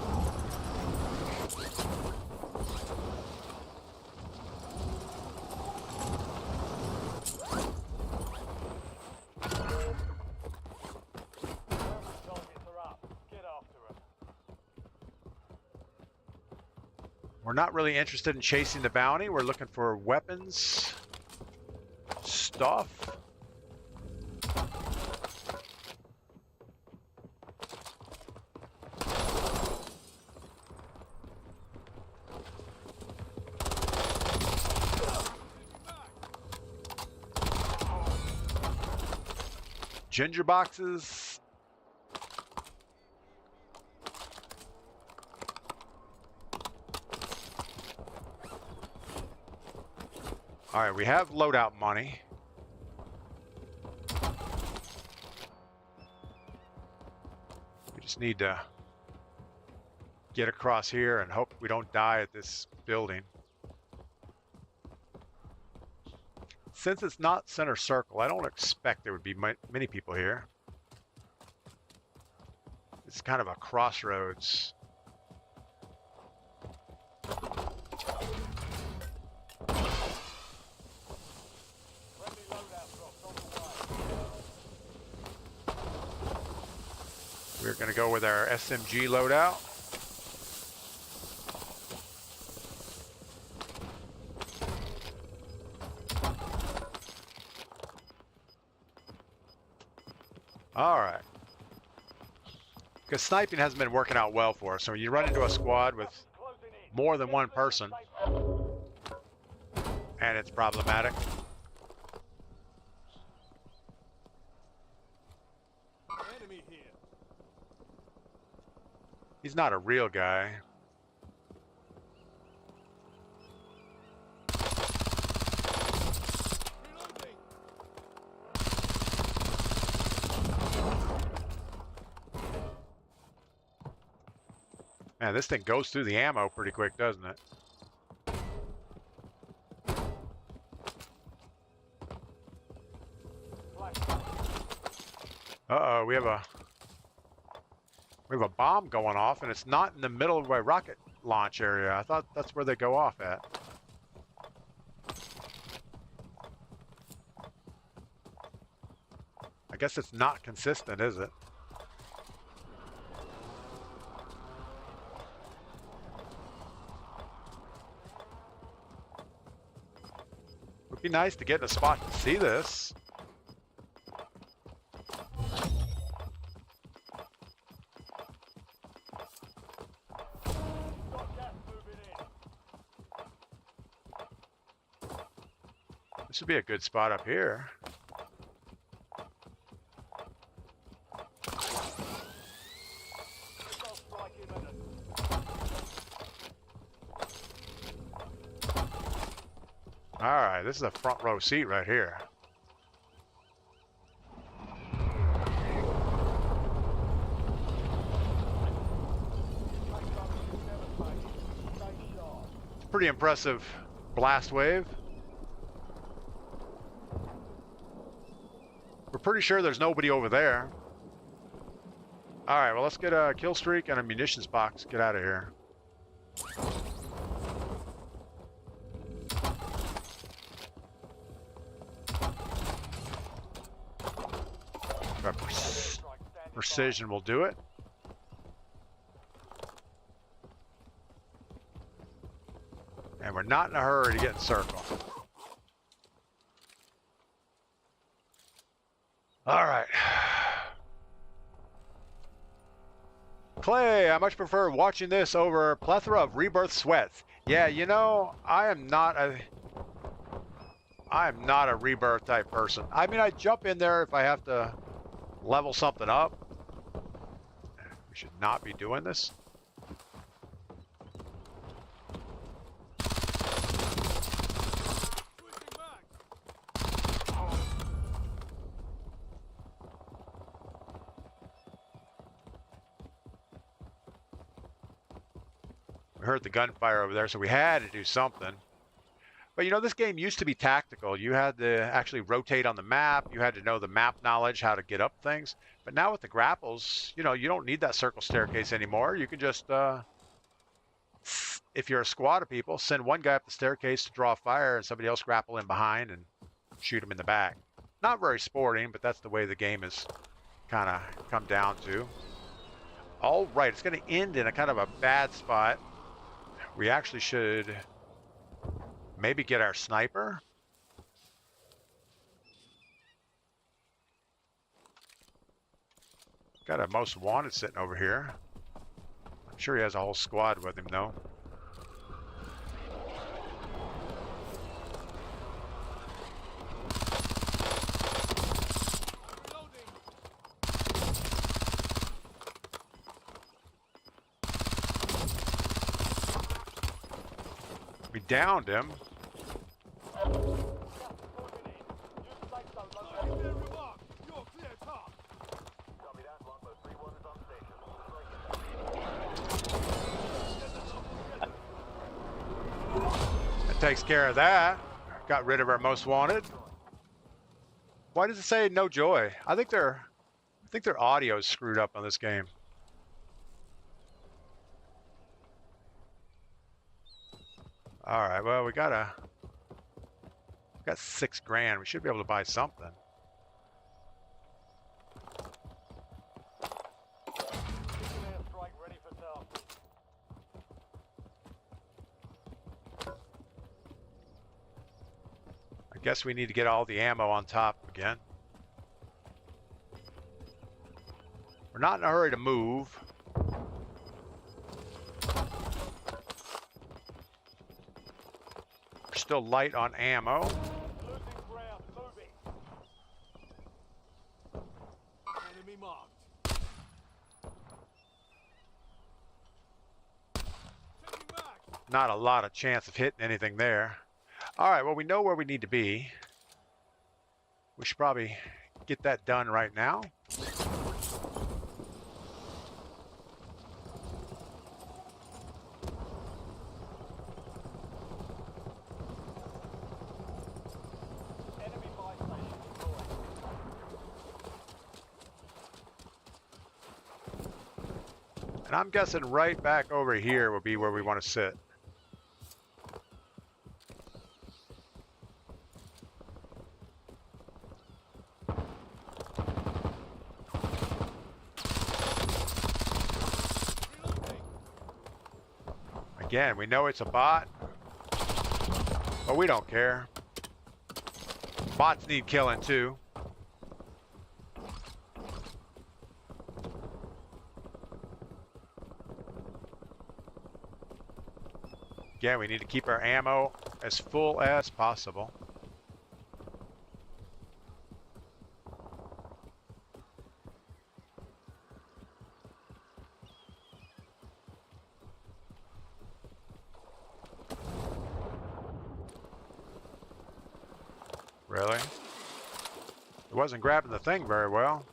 We're not really interested in chasing the bounty. We're looking for weapons, stuff. Ginger boxes. All right, we have loadout money. We just need to get across here and hope we don't die at this building. Since it's not center circle, I don't expect there would be many people here. It's kind of a crossroads. We're going to go with our SMG loadout. All right. Because sniping hasn't been working out well for us. So when you run into a squad with more than one person, and it's problematic. Enemy here. He's not a real guy. Reloading. Man, this thing goes through the ammo pretty quick, doesn't it? Uh-oh, we have a bomb going off, and it's not in the middle of my rocket launch area. I thought that's where they go off at. I guess it's not consistent, is it? Would be nice to get in a spot to see this. This would be a good spot up here. All right, this is a front row seat right here. Pretty impressive blast wave. We're pretty sure there's nobody over there. All right, well, let's get a kill streak and a munitions box. Get out of here. Precision will do it. And we're not in a hurry to get in circle. All right. Clay, I much prefer watching this over a plethora of rebirth sweats. Yeah, you know, I am not a rebirth type person. I mean, I jump in there if I have to level something up. We should not be doing this. We heard the gunfire over there, so we had to do something. But you know, this game used to be tactical. You had to actually rotate on the map. You had to know the map knowledge, how to get up things. But now with the grapples, you know, you don't need that circle staircase anymore. You can just, if you're a squad of people, send one guy up the staircase to draw fire and somebody else grapple in behind and shoot him in the back. Not very sporting, but that's the way the game has kind of come down to. All right, it's going to end in a kind of a bad spot. We actually should maybe get our sniper. Got a most wanted sitting over here. I'm sure he has a whole squad with him though. We downed him. That takes care of that. Got rid of our most wanted. Why does it say no joy? I think their audio is screwed up on this game. All right, well, we got $6 grand. We should be able to buy something. I guess we need to get all the ammo on top again. We're not in a hurry to move. We're still light on ammo. Enemy marked. Taking back. Not a lot of chance of hitting anything there. All right, well, we know where we need to be. We should probably get that done right now. And I'm guessing right back over here will be where we want to sit. Again, we know it's a bot, but we don't care. Bots need killing too. Again, we need to keep our ammo as full as possible. Really? It wasn't grabbing the thing very well.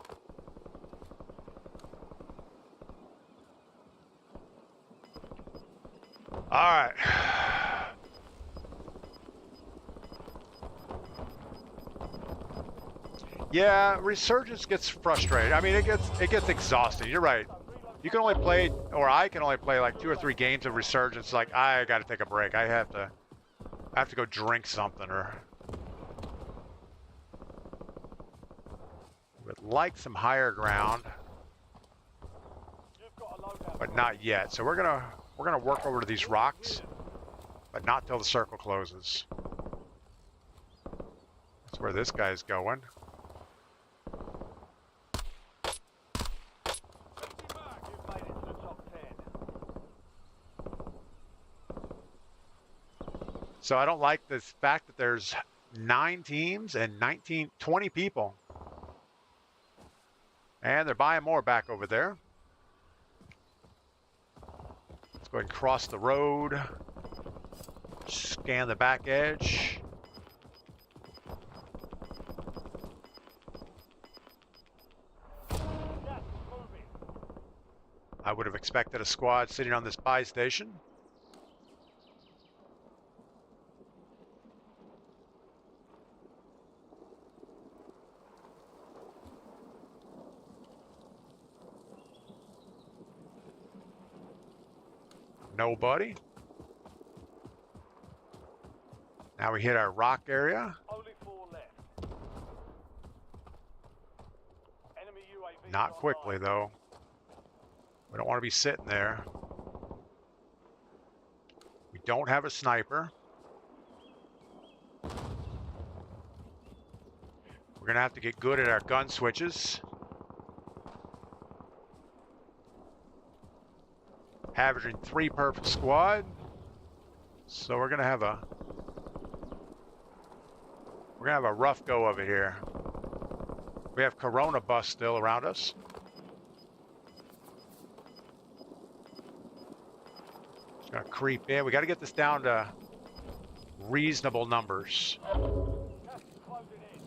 All right. Yeah, Resurgence gets frustrating. I mean, it gets exhausting. You're right. You can only play, or I can only play like 2 or 3 games of Resurgence. Like, I got to take a break. I have to go drink something, or would like some higher ground, but not yet. So we're gonna work over to these rocks, but not till the circle closes. That's where this guy's going. So I don't like the fact that there's 9 teams and 20 people. And they're buying more back over there. Let's go ahead and cross the road. Scan the back edge. I would have expected a squad sitting on this buy station. Nobody. Now we hit our rock area. Only 4 left. Enemy UAV Not online. quickly, though. We don't want to be sitting there. We don't have a sniper. We're going to have to get good at our gun switches. Averaging 3 per squad. So we're going to have a rough go of it here. We have Corona bus still around us. Just gonna creep in. We got to get this down to reasonable numbers. Gas is closing in.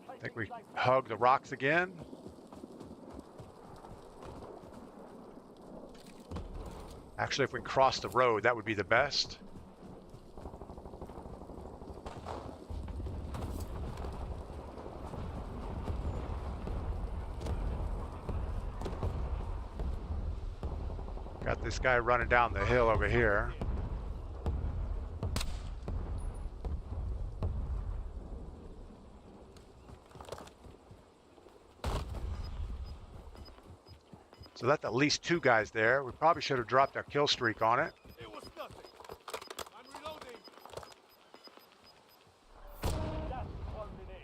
I Relocating think we safe zone. hug the rocks again. Actually, if we can cross the road, that would be the best. Got this guy running down the hill over here. So that's at least 2 guys there. We probably should have dropped our kill streak on it. It was nothing. I'm reloading. Gas is closing in.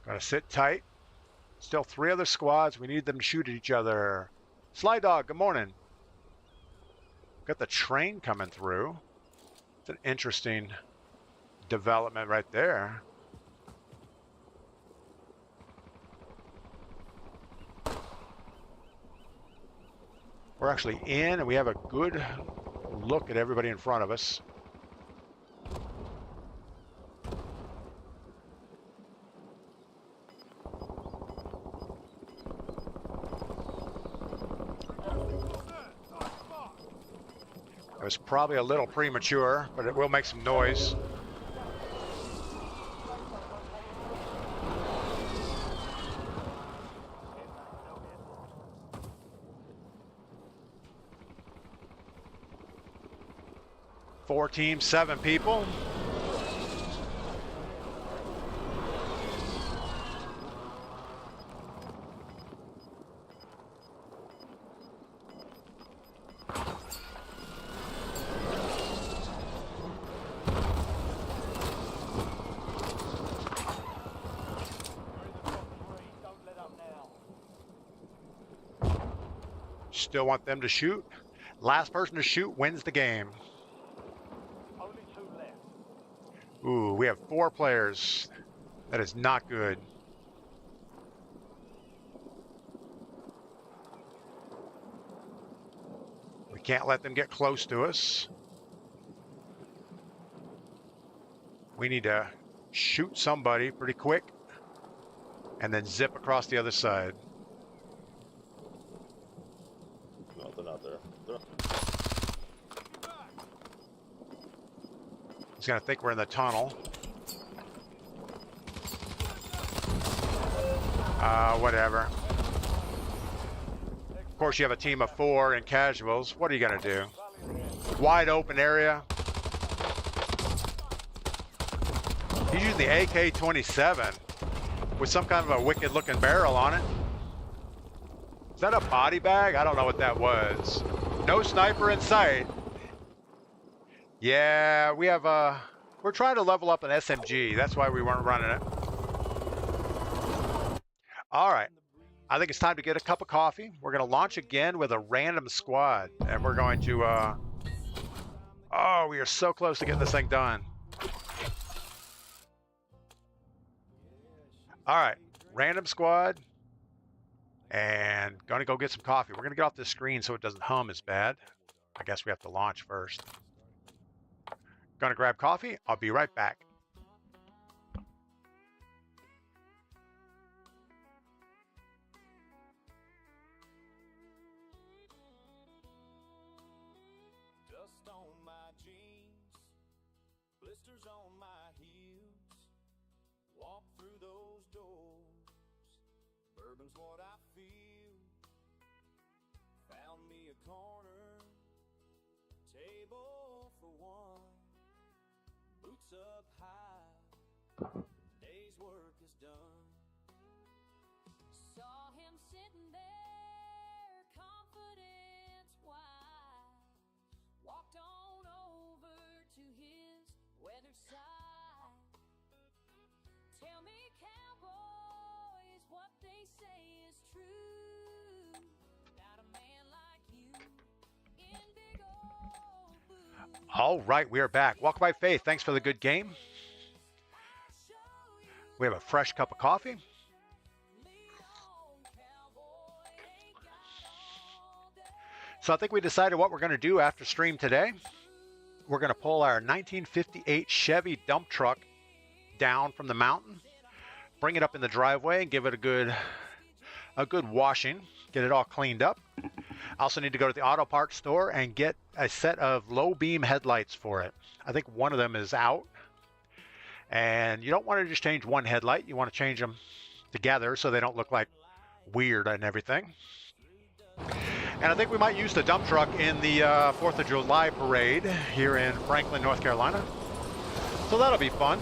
Gotta sit tight. Still 3 other squads. We need them to shoot at each other. Sly Dog, good morning. Got the train coming through. It's an interesting development right there. We're actually in and we have a good look at everybody in front of us. It was probably a little premature, but it will make some noise. Four teams, 7 people. Still want them to shoot. Last person to shoot wins the game. Only 2 left. Ooh, we have 4 players. That is not good. We can't let them get close to us. We need to shoot somebody pretty quick and then zip across the other side. No, they're not there. He's gonna think we're in the tunnel. Whatever. Of course, you have a team of 4 in casuals. What are you gonna do? Wide open area. He's using the AK-27 with some kind of a wicked-looking barrel on it. Is that a body bag? I don't know what that was. No sniper in sight. Yeah, we have we're trying to level up an SMG. That's why we weren't running it. All right. I think it's time to get a cup of coffee. We're going to launch again with a random squad. And we're going to, oh, we are so close to getting this thing done. All right. Random squad. And going to go get some coffee. We're going to get off this screen so it doesn't hum as bad. I guess we have to launch first. Going to grab coffee. I'll be right back. Dust on my jeans, blisters on my heels. Walk through those doors, Bourbon's what I feel. Found me a corner, table for one, boots up high, day's work is done. Saw him sitting there, confidence wide. Walked on over to his weathered side. Tell me, cowboys, what they say is true. Got a man like you in big old boots. All right, we are back. Walk by Faith. Thanks for the good game. We have a fresh cup of coffee. So I think we decided what we're going to do after stream today. We're going to pull our 1958 Chevy dump truck down from the mountain, bring it up in the driveway, and give it a good washing, get it all cleaned up. I also need to go to the auto parts store and get a set of low beam headlights for it. I think one of them is out, and you don't want to just change one headlight. You want to change them together so they don't look like weird and everything. And I think we might use the dump truck in the 4th of July parade here in Franklin, North Carolina. So that'll be fun.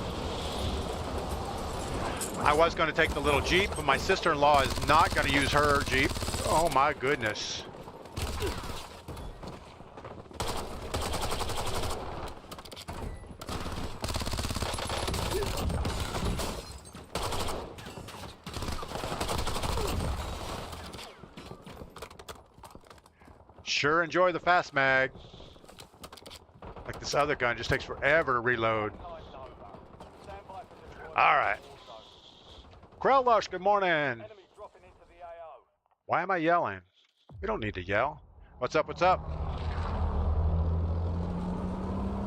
I was going to take the little Jeep, but my sister-in-law is not going to use her Jeep. Oh my goodness. Sure enjoy the fast mag. Like this other gun just takes forever to reload. All right. Krellush, good morning. Enemies dropping into the AO. Why am I yelling? We don't need to yell. What's up, what's up?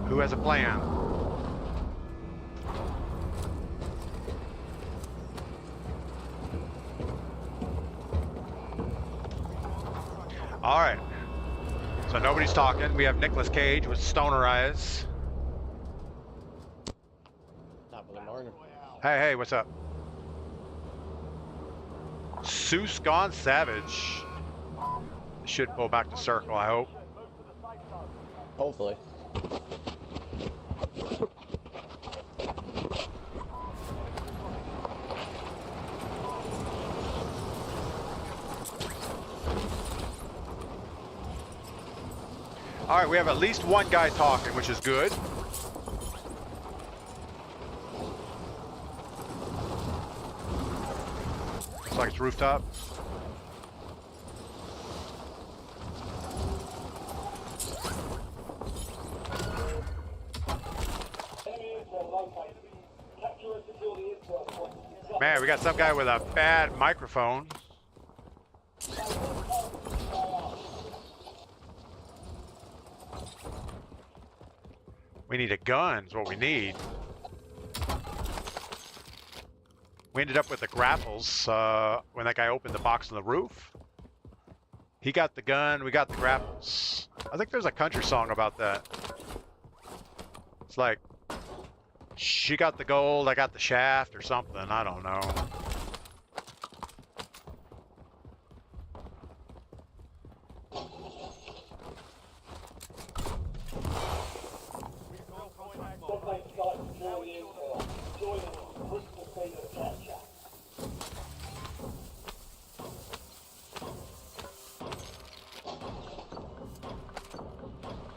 Who has a plan? All right. So nobody's talking. We have Nicolas Cage with stoner eyes. Top of the morning. Hey, hey, what's up? Seuss gone savage. Should pull back to circle, I hope. Hopefully. All right, we have at least one guy talking, which is good. Looks like it's rooftop. Man, we got some guy with a bad microphone. We need a gun, is what we need. We ended up with the grapples when that guy opened the box on the roof. He got the gun, we got the grapples. I think there's a country song about that. It's like, she got the gold, I got the shaft or something, I don't know.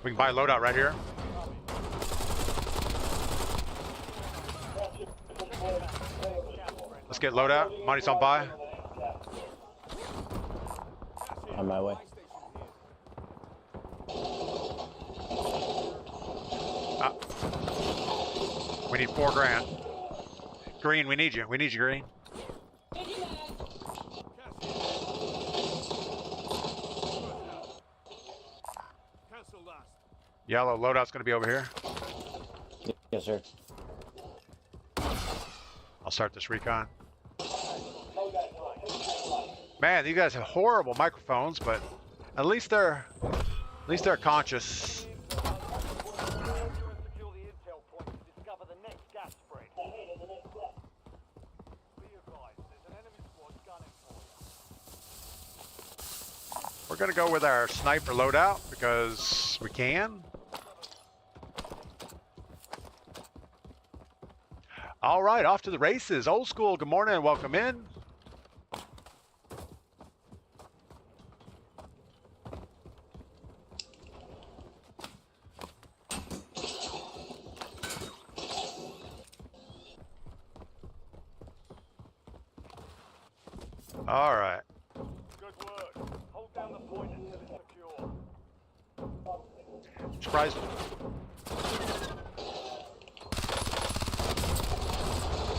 We can buy a loadout right here. Let's get loadout. Money's on buy. On my way. We need $4 grand. Green, we need you. We need you, Green. Yellow loadout's gonna be over here. Yes, sir. I'll start this recon. Man, these guys have horrible microphones, but at least they're conscious. We're gonna go with our sniper loadout because we can. All right, off to the races. Old school, good morning and welcome in. All right. Good work. Hold down the point until it's secure. Surprised.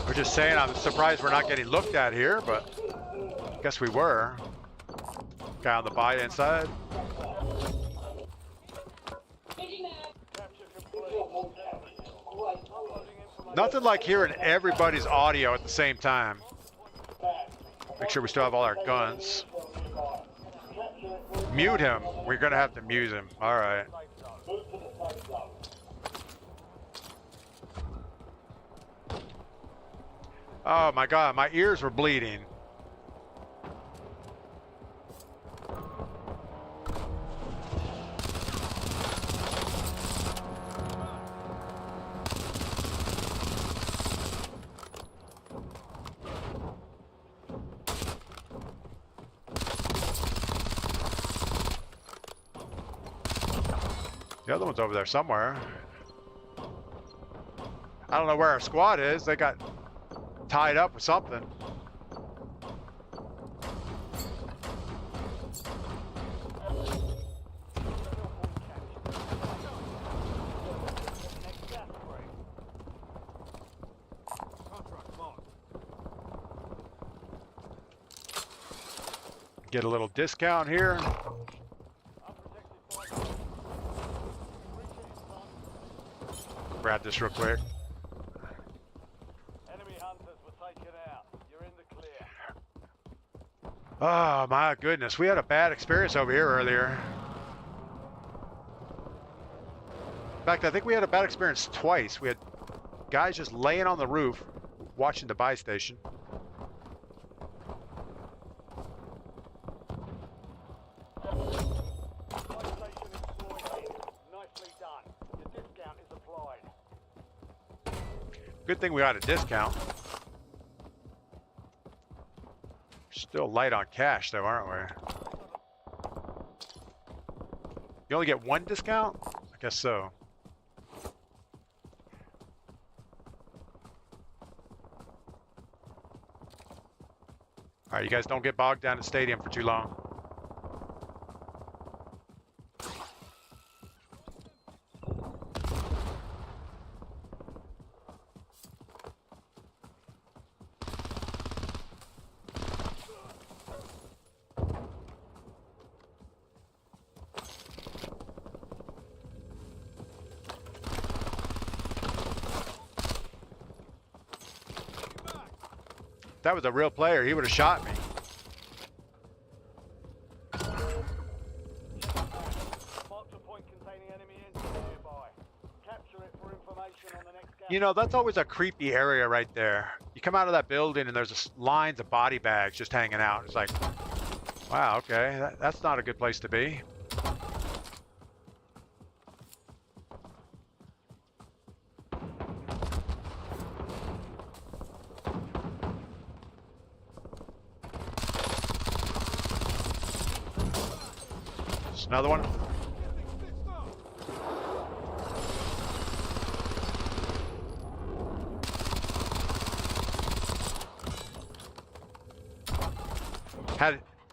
I was just saying, I'm surprised we're not getting looked at here, but I guess we were. Guy on the buy inside. Capture complete. Uploading information. Nothing like hearing everybody's audio at the same time. Make sure we still have all our guns. Mute him. We're gonna have to mute him. All right. Safe zone. Oh my God, my ears were bleeding. The other one's over there somewhere. I don't know where our squad is. They got tied up or something. Next gas break. Contract marked. Get a little discount here. Unprotected fire. Reach it, son. Grab this real quick. Enemy hunters were taken out. You're in the clear. Oh my goodness, we had a bad experience over here earlier. In fact, I think we had a bad experience twice. We had guys just laying on the roof watching the buy station. PlayStation exploited. Nicely done. Your discount is applied. Good thing we got a discount. Still light on cash though, aren't we? You only get one discount? I guess so. All right, you guys don't get bogged down in the stadium for too long. If that was a real player, he would have shot me. Mark the point containing enemy engine nearby. Capture it for information on the next gas. You know, that's always a creepy area right there. You come out of that building and there's lines of body bags just hanging out. It's like, wow, okay, that's not a good place to be. There's another one.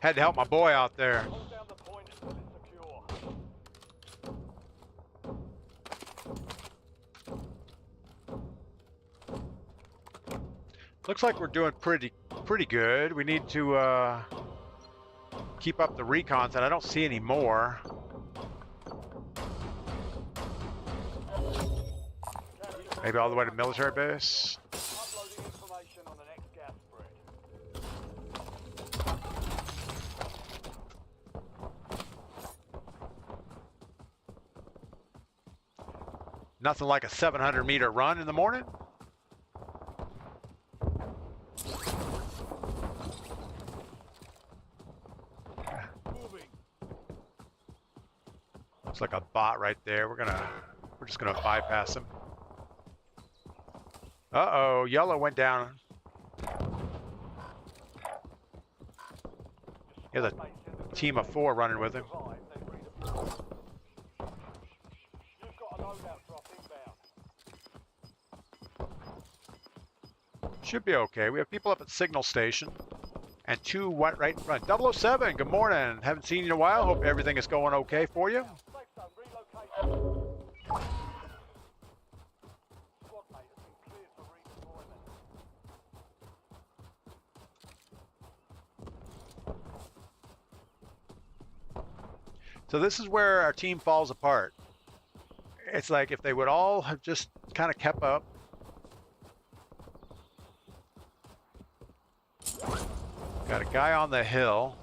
Had to help my boy out there. Hold down the point until it's secure. Looks like we're doing pretty good. We need to keep up the recons, and I don't see any more. Maybe all the way to military base. Uploading information on the next gas spread. Nothing like a 700-meter run in the morning. Moving. Looks like a bot right there. We're just gonna bypass him. Uh-oh, yellow went down. He has a team of 4 running with him. You've got a loadout drop inbound. Should be okay. We have people up at Signal Station. And 2 right in front. 007, good morning. Haven't seen you in a while. Hope everything is going okay for you. Safe zone relocated. Squad mate has been cleared for redeployment. So this is where our team falls apart. It's like if they would all have just kind of kept up. Got a guy on the hill.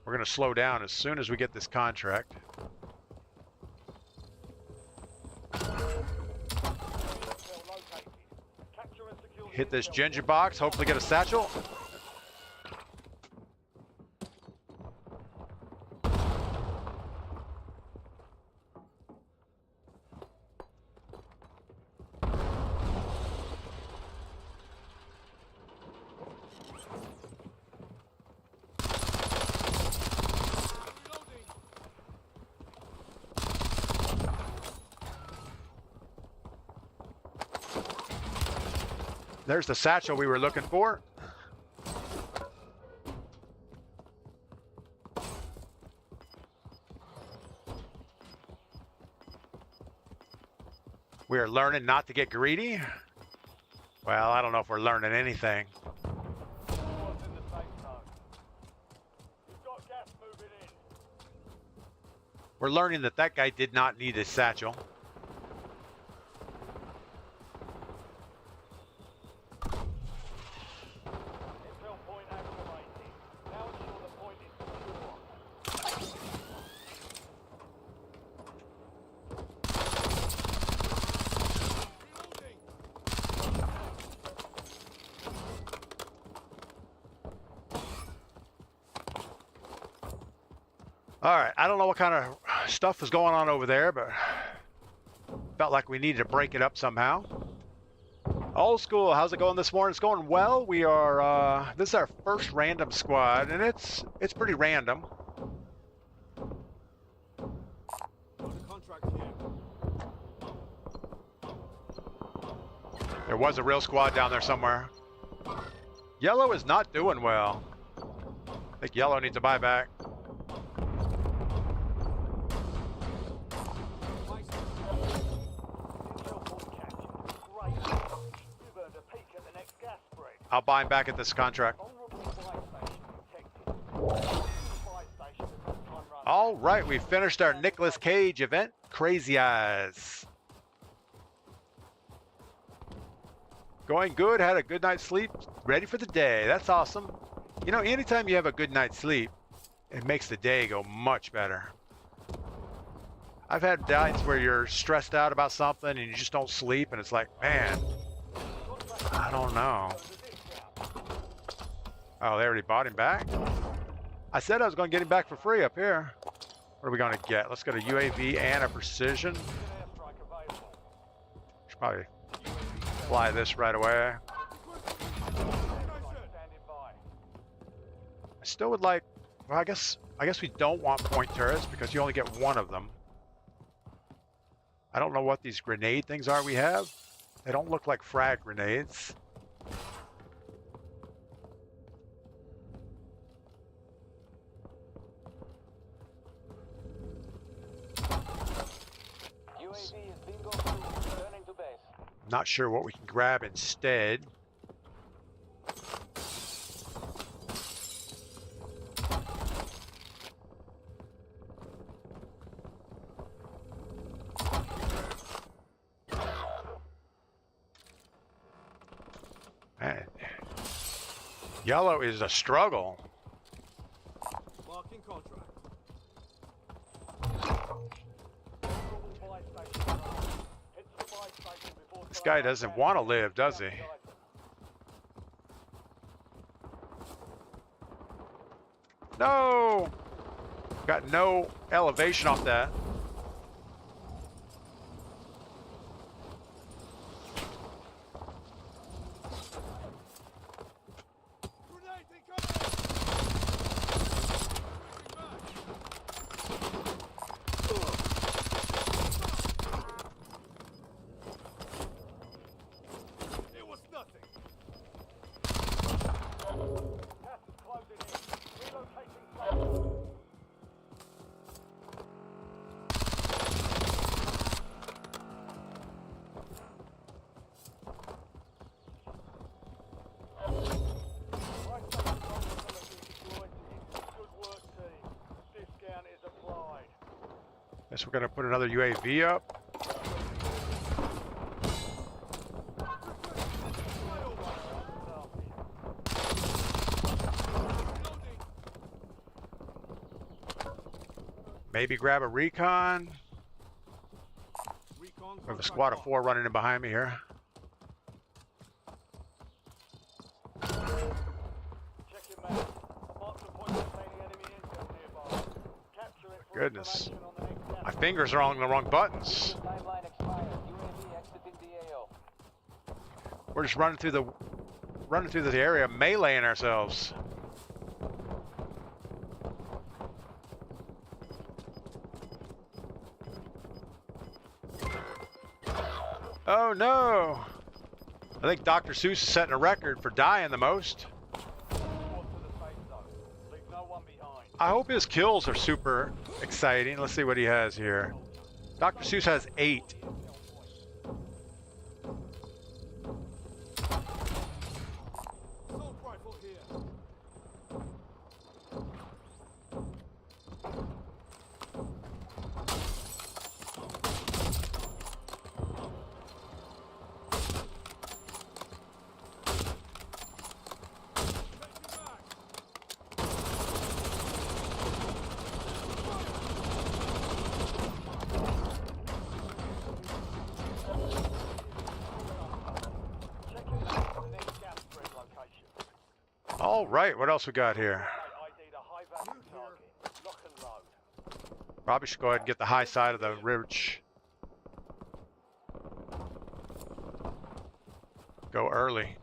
We're going to slow down as soon as we get this contract. Hit this ginger box, hopefully get a satchel. There's the satchel we were looking for. We are learning not to get greedy. Well, I don't know if we're learning anything. What's in the safe zone? We've got gas moving in. We're learning that that guy did not need a satchel. Intel point activated. Now ensure the point is secure. All right, I don't know what kind of stuff is going on over there, but felt like we needed to break it up somehow. Old school, how's it going this morning? It's going well. We are, this is our first random squad, and it's pretty random. Got a contract here. There was a real squad down there somewhere. Yellow is not doing well. I think yellow needs a buyback. Intel point captured. Great. You've earned a peek at the next gas spread. I'll buy him back at this contract. Vulnerable buy station protected. Buy station has had time run. All right, we finished our Nicolas Cage event. Crazy Eyes. Going good, had a good night's sleep, ready for the day. That's awesome. You know, anytime you have a good night's sleep, it makes the day go much better. I've had nights where you're stressed out about something and you just don't sleep, and it's like, man, I don't know. Oh, they already bought him back? I said I was going to get him back for free up here. What are we going to get? Let's get a UAV and a precision. Airstrike available. Should probably fly this right away. Airstrike standing by. I still would like, well, I guess we don't want point turrets because you only get one of them. I don't know what these grenade things are we have. They don't look like frag grenades. UAV is bingo fuel. Returning to base. Not sure what we can grab instead. Man. Yellow is a struggle. Marking contract. Vulnerable buy station arrived. Head to the buy station before This guy doesn't want to live, does he? No! Got no elevation off that. Grenade incoming! It was nothing. Gas is closing in. Relocating safe zone. Right station vulnerability exploited. Good work, team. Discount is applied. Guess we're gonna put another UAV up. Maybe grab a recon. Recon We have a squad of 4 running in behind me here. Check your map. A marked a point containing enemy intel nearby. Capture it for Goodness. information on the next gas. My fingers are on the wrong buttons. Timeline expired. UAV exiting the AO. We're just running through the area, meleeing ourselves. Oh no! I think Dr. Seuss is setting a record for dying the most. Squad to the safe zone. Leave no one behind. I hope his kills are super exciting. Let's see what he has here. Dr. Seuss has 8. Assault rifle here. Taking back. Check your map for the next gas spread location. All right, what else we got here? ID'd a high value target. Lock and load. Probably should go ahead and get the high side of the ridge. Go early.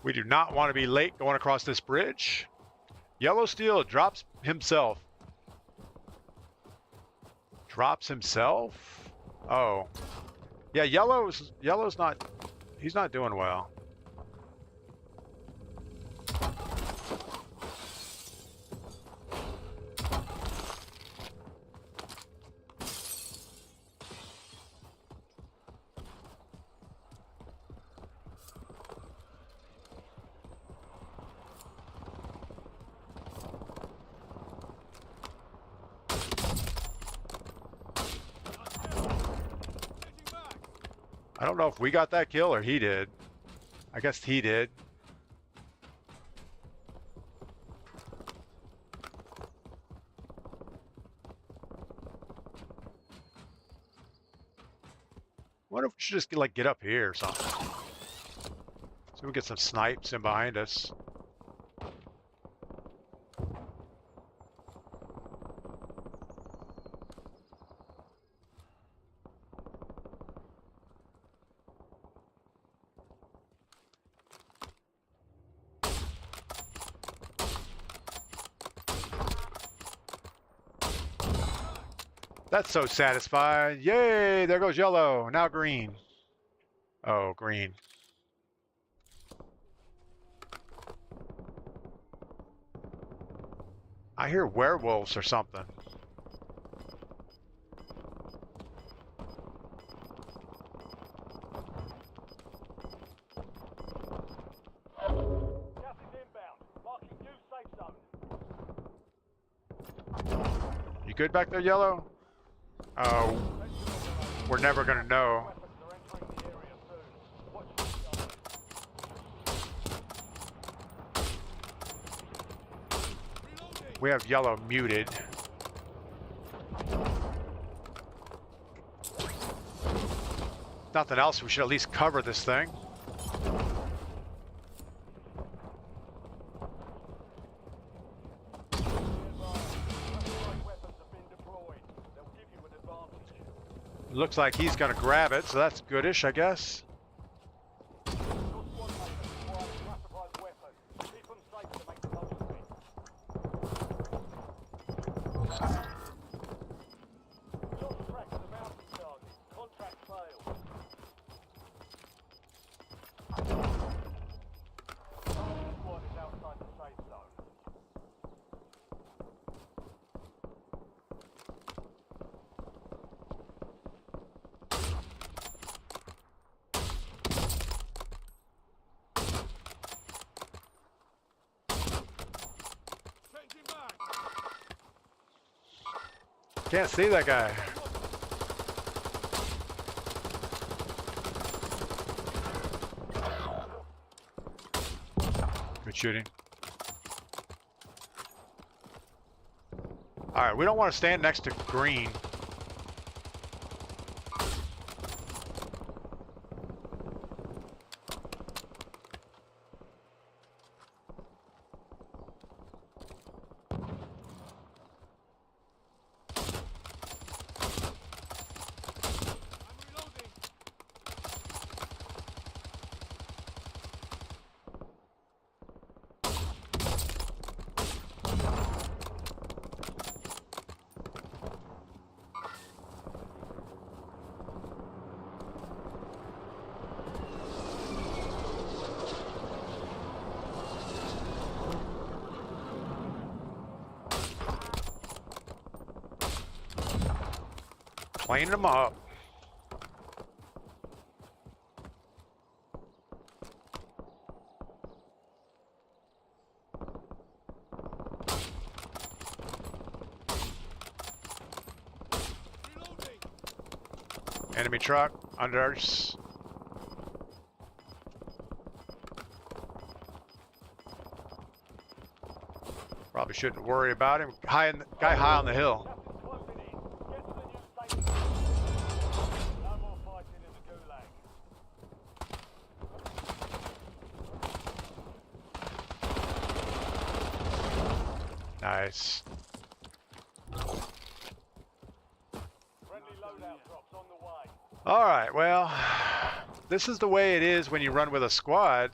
We do not want to be late going across this bridge. Yellow Steel drops himself. Drops himself? Oh. Yeah, Yellow's not, he's not doing well. I don't know if we got that kill or he did. I guess he did. What if we should just like get up here or something? So we get some snipes in behind us. That's so satisfying. Yay, there goes yellow. Now green. Oh, green. I hear werewolves or something. Gas is inbound. Marking new safe zone. You good back there, yellow? Oh, we're never gonna know. Weapons are entering the area soon. Watch the sky. Reloading. We have yellow muted. Nothing else, we should at least cover this thing. Weapons have been deployed. They'll give you an advantage. Looks like he's gonna grab it, so that's goodish, I guess. Your squad mates acquired a classified weapon. Keep them safe to make the most of it. Lost track of the mounting target. Contract failed. Squad is outside the safe zone. Changing back. Can't see that guy. Good shooting. All right, we don't want to stand next to green. I'm reloading. Cleaning them up. Reloading. Enemy truck under us. Probably shouldn't worry about him. Guy high on the hill. Captain's closing in. Get to the new safe zone. No more fighting in the gulag. Nice. Friendly loadout drops on the way. All right, well, this is the way it is when you run with a squad.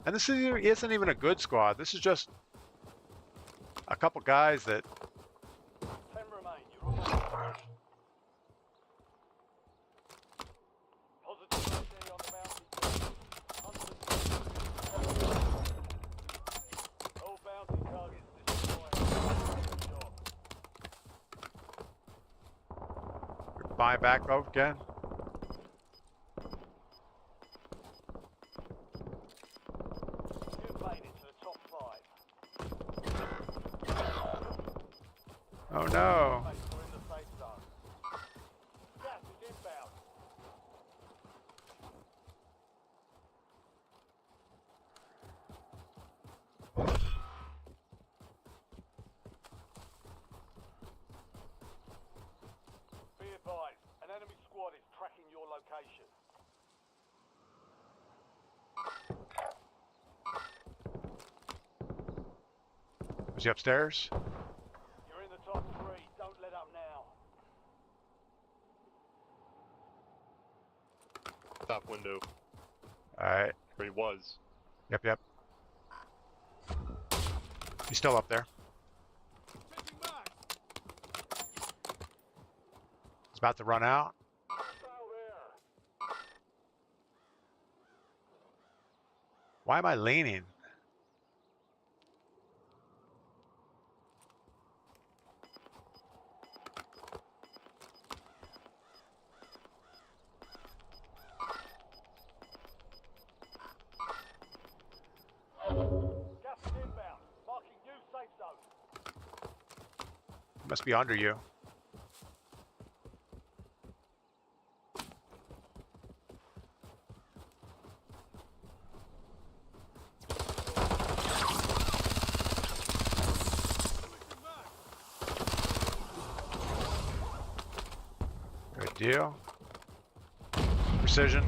And this isn't even a good squad. This is just a couple guys that 10 remain. You're almost. Positive ID on the bounty target. All bounty targets destroyed. Good job. buy back up again. You've made it to the top 5. Oh no. We're in the safe zone. Gas is inbound. Be advised, an enemy squad is tracking your location. Was he upstairs? You're in the top 3. Don't let up now. Top window, Alright. where he was. Yep. He's still up there. Changing back. He's about to run out. Hostile there. Why am I leaning? Gas is inbound. Marking new safe zone. He must be under you. Switching back. Good deal. precision.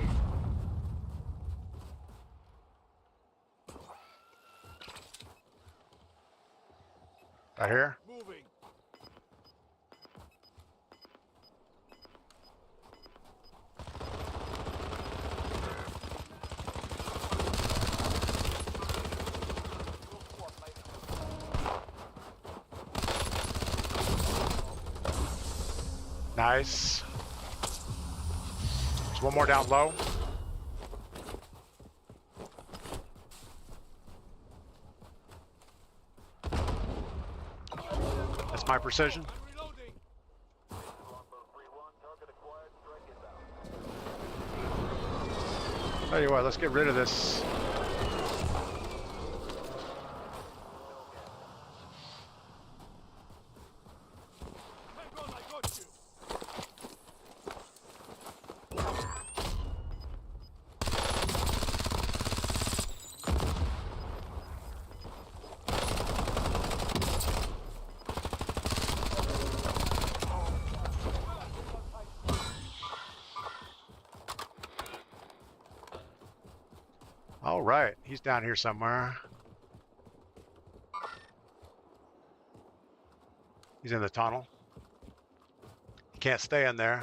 Right here. Moving. Nice. There's one more down low. That's my precision. I'm reloading. Tell you what, let's get rid of this. Hang on, I got you. All right, he's down here somewhere. He's in the tunnel. He can't stay in there.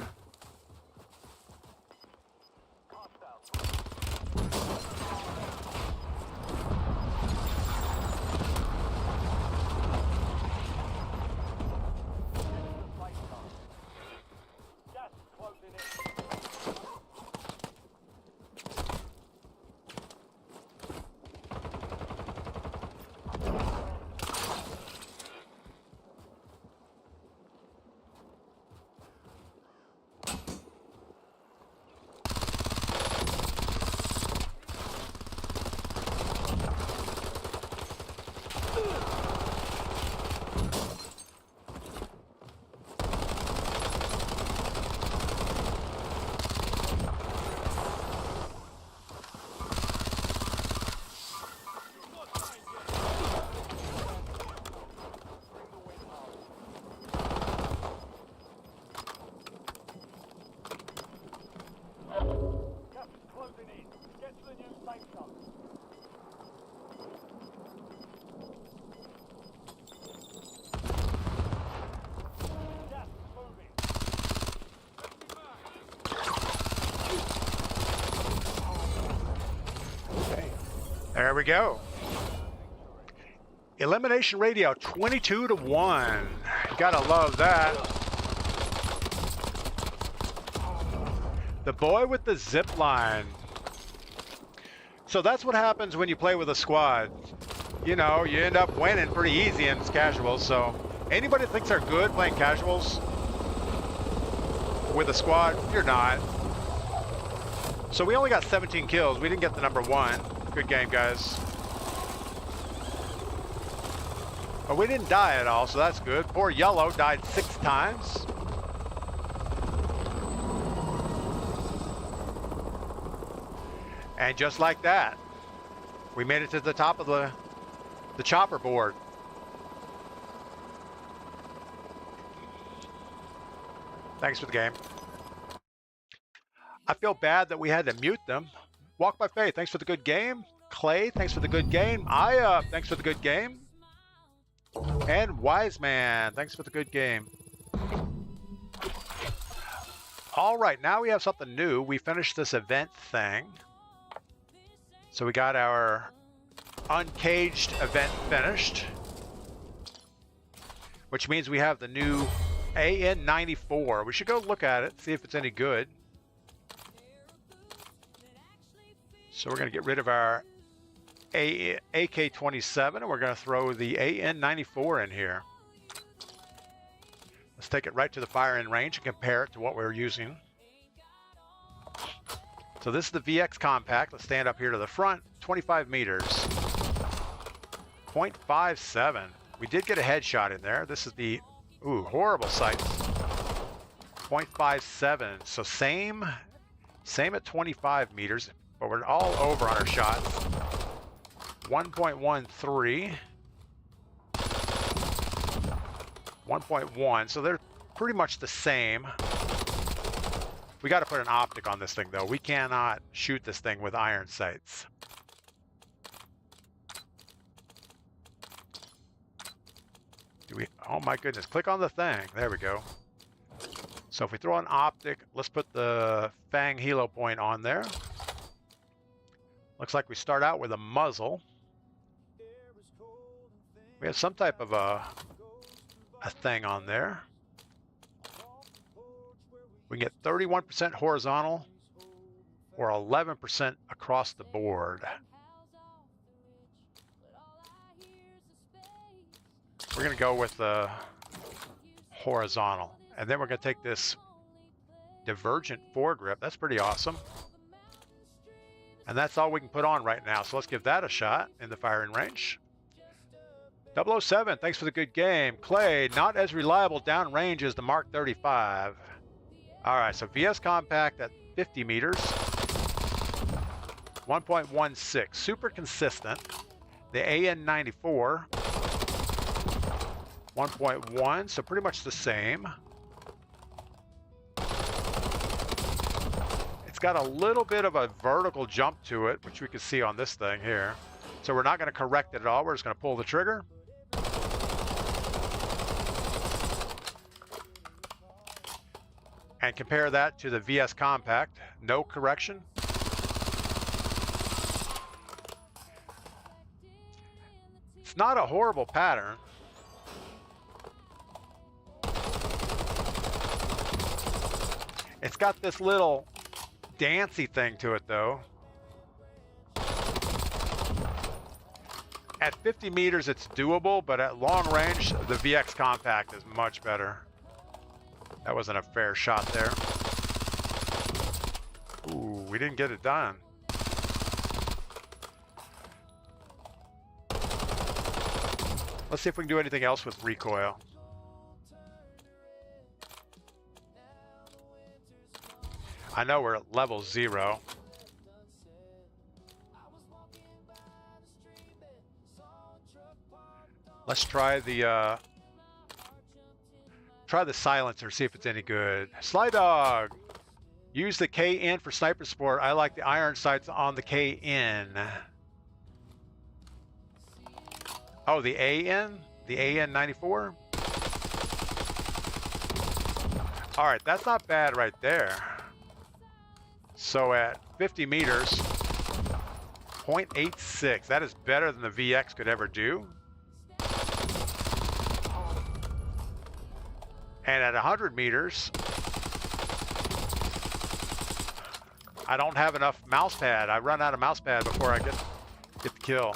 Gas is closing in. Gas is closing in. Get to the new safe zone. Gas is moving. There we go. Elimination radio 22 to 1. You gotta love that. The boy with the zip line. So that's what happens when you play with a squad. You know, you end up winning pretty easy in casuals. So anybody that thinks they're good playing casuals with a squad, you're not. So we only got 17 kills. We didn't get the number 1. Good game, guys. But we didn't die at all, so that's good. Poor Yellow died 6 times. And just like that, we made it to the top of the chopper board. Thanks for the game. I feel bad that we had to mute them. Walk by Faith, thanks for the good game. Clay, thanks for the good game. Aya, thanks for the good game. And Wise Man, thanks for the good game. All right, now we have something new. We finished this event thing. So we got our uncaged event finished, which means we have the new AN94. We should go look at it, see if it's any good. So we're going to get rid of our AK-27 and we're going to throw the AN94 in here. Let's take it right to the firing range and compare it to what we're using. So this is the VX compact. Let's stand up here to the front. 25 meters. 0.57. We did get a headshot in there. This is the, ooh, horrible sight. 0.57. So same at 25 meters, but we're all over on our shots. 1.13. 1.1. So they're pretty much the same. We got to put an optic on this thing, though. We cannot shoot this thing with iron sights. Do we? Oh my goodness! Click on the thing. There we go. So if we throw an optic, let's put the Fang helo point on there. Looks like we start out with a muzzle. We have some type of a thing on there. We can get 31% horizontal or 11% across the board. We're going to go with the horizontal. And then we're going to take this divergent foregrip. That's pretty awesome. And that's all we can put on right now. So let's give that a shot in the firing range. 007, thanks for the good game. Clay, not as reliable downrange as the Mark 35. All right, so VS compact at 50 meters. 1.16, super consistent. The AN94. 1.1, so pretty much the same. It's got a little bit of a vertical jump to it, which we can see on this thing here. So we're not going to correct it at all. We're just going to pull the trigger. And compare that to the VS Compact. No correction. It's not a horrible pattern. It's got this little dancey thing to it, though. At 50 meters, it's doable, but at long range, the VX Compact is much better. That wasn't a fair shot there. Ooh, we didn't get it done. Let's see if we can do anything else with recoil. I know we're at level 0. Let's try the silencer, see if it's any good. Sly Dog, use the KN for sniper support. I like the iron sights on the KN. Oh, the AN? The AN94? All right, that's not bad right there. So at 50 meters, 0.86. That is better than the VX could ever do. And at 100 meters, I don't have enough mouse pad. I run out of mouse pad before I get the kill.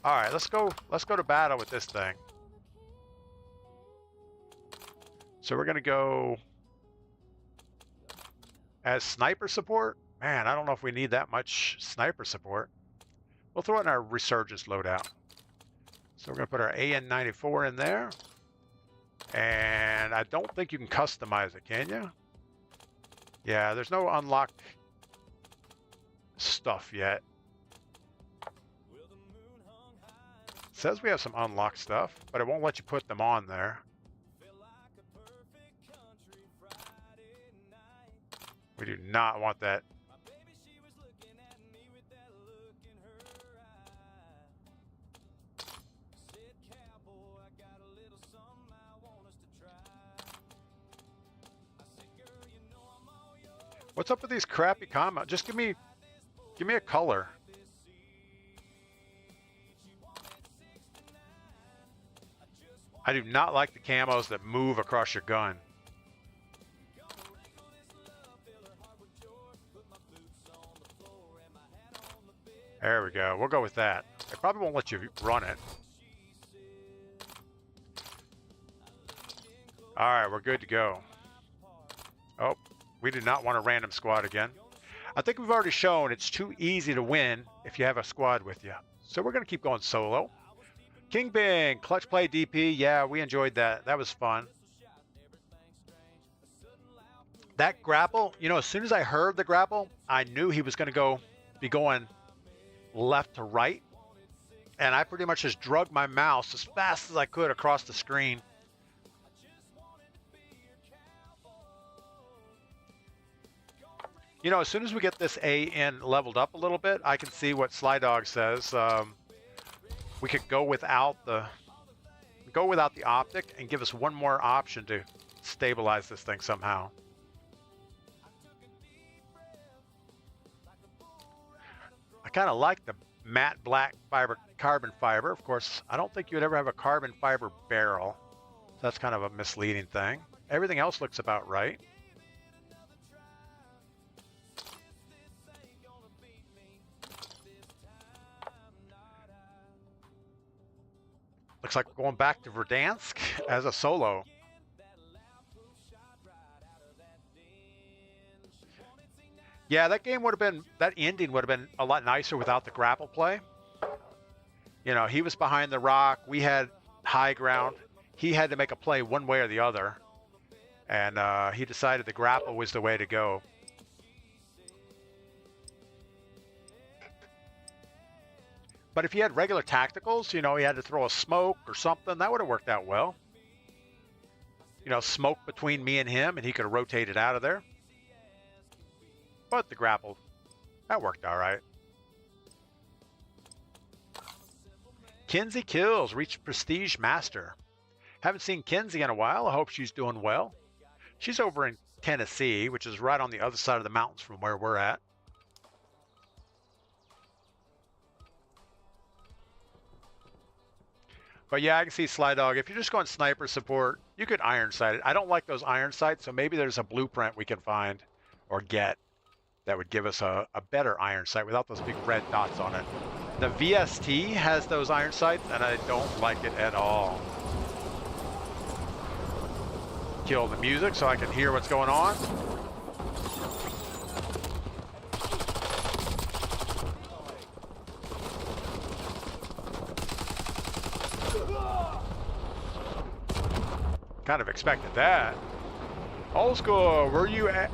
All right, let's go to battle with this thing. So we're gonna go as sniper support. Man, I don't know if we need that much sniper support. We'll throw it in our resurgence loadout. So we're gonna put our AN94 in there. And I don't think you can customize it, can you? Yeah, there's no unlocked stuff yet. It says we have some unlocked stuff, but it won't let you put them on there. We do not want that. What's up with these crappy combos? Just give me a color. I do not like the camos that move across your gun. There we go. We'll go with that. It probably won't let you run it. All right, we're good to go. Oh, we do not want a random squad again. I think we've already shown it's too easy to win if you have a squad with you. So we're going to keep going solo. King Bing, Clutch Play DP. Yeah, we enjoyed that. That was fun. That grapple, you know, as soon as I heard the grapple, I knew he was going to be going left to right. And I pretty much just drug my mouse as fast as I could across the screen You know, as soon as we get this AN leveled up a little bit, I can see what Sly Dog says. We could go without the optic and give us one more option to stabilize this thing somehow. I kind of like the matte black carbon fiber. Of course, I don't think you would ever have a carbon fiber barrel. So that's kind of a misleading thing. Everything else looks about right. Looks like we're going back to Verdansk as a solo. Yeah, that game would have been, that ending would have been a lot nicer without the grapple play. You know, he was behind the rock. We had high ground. He had to make a play one way or the other. And he decided the grapple was the way to go. But if he had regular tacticals, you know, he had to throw a smoke or something, that would have worked out well. You know, smoke between me and him, and he could have rotated out of there. But the grapple, that worked all right. Kinsey kills, reached Prestige Master. Haven't seen Kinsey in a while. I hope she's doing well. She's over in Tennessee, which is right on the other side of the mountains from where we're at. But yeah, I can see Sly Dog. If you're just going sniper support, you could iron sight it. I don't like those iron sights, so maybe there's a blueprint we can find or get that would give us a better iron sight without those big red dots on it. The VST has those iron sights, and I don't like it at all. Kill the music so I can hear what's going on. Kind of expected that. Old school, where you at?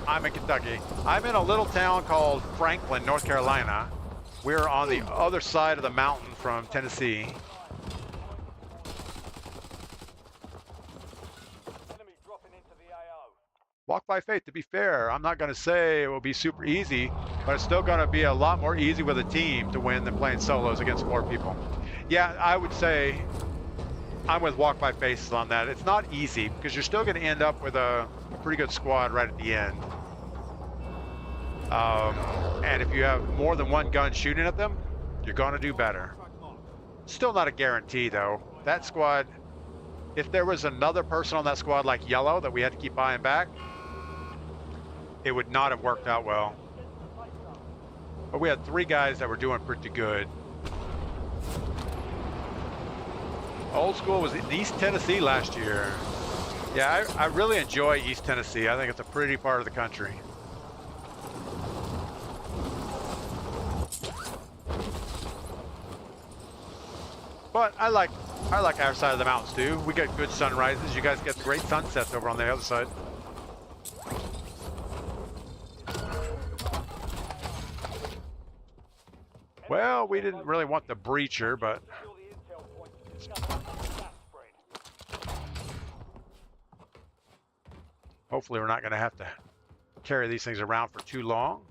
I'm in Kentucky. I'm in a little town called Franklin, North Carolina. We're on the other side of the mountain from Tennessee. Enemy dropping into the AO. Walk by faith, to be fair. I'm not going to say it will be super easy, but it's still going to be a lot more easy with a team to win than playing solos against 4 people. Yeah, I would say I'm with Walk by Faces on that. It's not easy because you're still going to end up with a pretty good squad right at the end. And if you have more than one gun shooting at them, you're going to do better. Still not a guarantee though. That squad, if there was another person on that squad like Yellow that we had to keep buying back, it would not have worked out well. But we had 3 guys that were doing pretty good. Old School was in East Tennessee last year. Yeah, I really enjoy East Tennessee. I think it's a pretty part of the country. But I like our side of the mountains too. We get good sunrises. You guys get the great sunsets over on the other side. Well, we didn't really want the breacher, but hopefully we're not going to have to carry these things around for too long.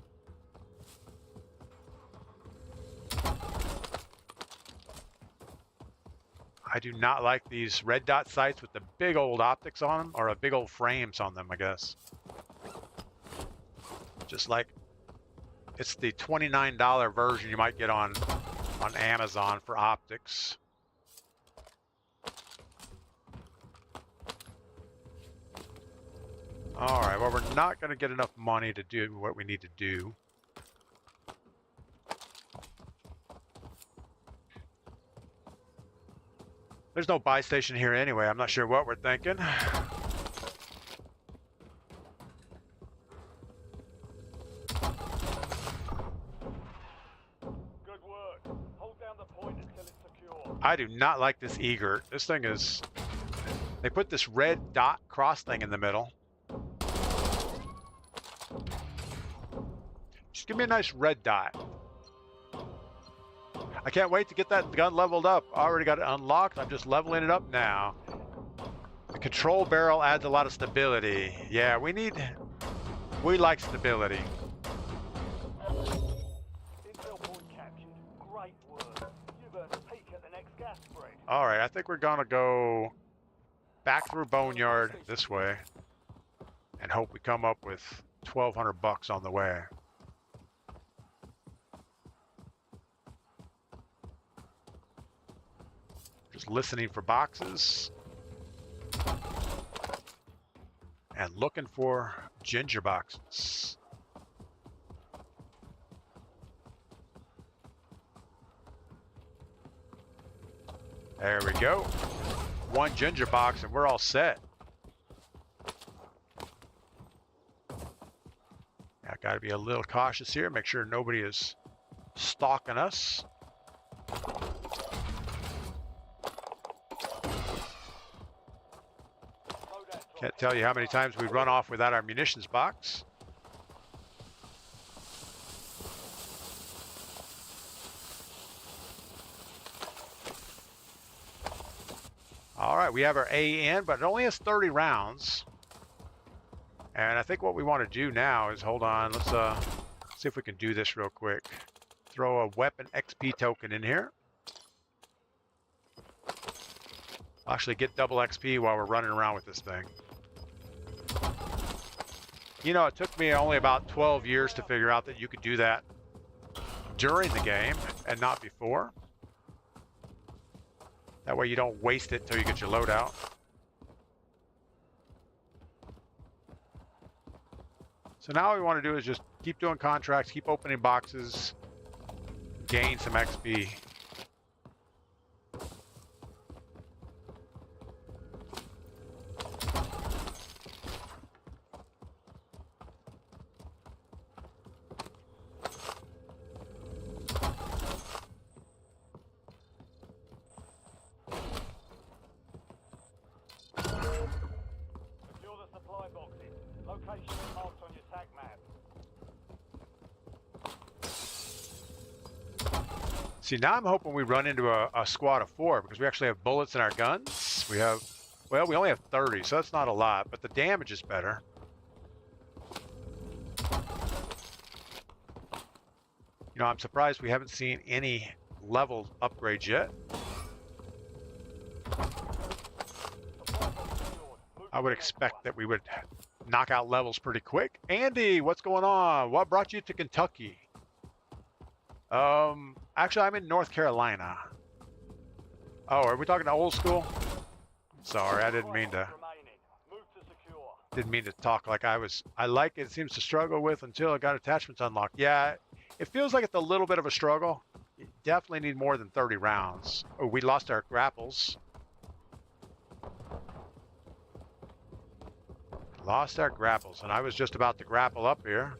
I do not like these red dot sights with the big old optics on them, or big old frames on them, I guess. Just like it's the $29 version you might get on Amazon for optics. All right, well, we're not going to get enough money to do what we need to do. There's no buy station here anyway. I'm not sure what we're thinking. Good work. Hold down the point until it's secure. I do not like this Egert. This thing is... They put this red dot cross thing in the middle. Just give me a nice red dot. I can't wait to get that gun leveled up. I already got it unlocked. I'm just leveling it up now. The control barrel adds a lot of stability. Yeah, we need We like stability. Intel point captured. Great work. You've earned a peek at the next gas spread. All right, I think we're gonna go back through Boneyard this way and hope we come up with 1,200 bucks on the way. Just listening for boxes and looking for ginger boxes. There we go. One ginger box and we're all set. I gotta be a little cautious here, make sure nobody is stalking us. Can't tell you how many times we run off without our munitions box. All right, we have our A in, but it only has 30 rounds. And I think what we want to do now is, hold on, let's see if we can do this real quick. Throw a weapon XP token in here. Actually get double XP while we're running around with this thing. You know, it took me only about 12 years to figure out that you could do that during the game and not before. That way you don't waste it till you get your loadout. So now what we want to do is just keep doing contracts, keep opening boxes, gain some XP. Secure the supply boxes. Location is marked on your tag map. See, now I'm hoping we run into a squad of 4 because we actually have bullets in our guns. We have, well, we only have 30, so that's not a lot, but the damage is better. You know, I'm surprised we haven't seen any level upgrades yet. I would expect that we would knock out levels pretty quick. Andy, what's going on? What brought you to Kentucky? Actually, I'm in North Carolina. Oh, are we talking to old school? Sorry, I didn't mean to talk like I was. I like it seems to struggle with until I got attachments unlocked. Yeah, it feels like it's a little bit of a struggle. You definitely need more than 30 rounds. Oh, we lost our grapples. Lost our grapples, and I was just about to grapple up here.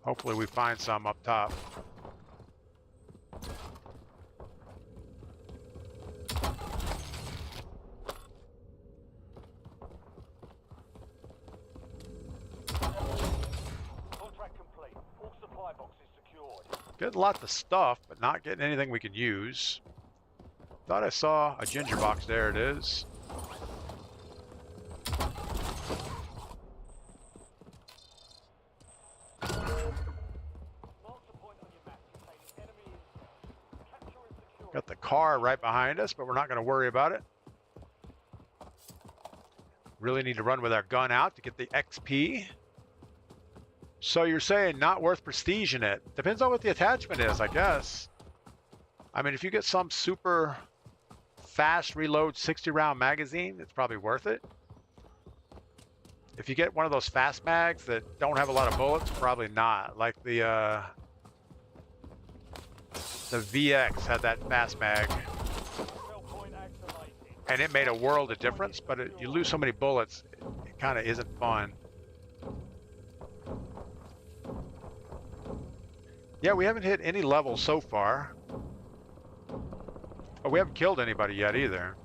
Hopefully we find some up top. Contract complete. All supply boxes secured. Getting lots of stuff, but not getting anything we can use. Thought I saw a ginger box. There it is. Got the car right behind us, but we're not going to worry about it. Really need to run with our gun out to get the XP. So you're saying not worth prestige in it. Depends on what the attachment is, I guess. I mean, if you get some super fast reload 60 round magazine, it's probably worth it. If you get one of those fast mags that don't have a lot of bullets, probably not. Like the VX had that fast mag, and it made a world of difference, but you lose so many bullets, it kind of isn't fun. Yeah, we haven't hit any levels so far. Oh, we haven't killed anybody yet either.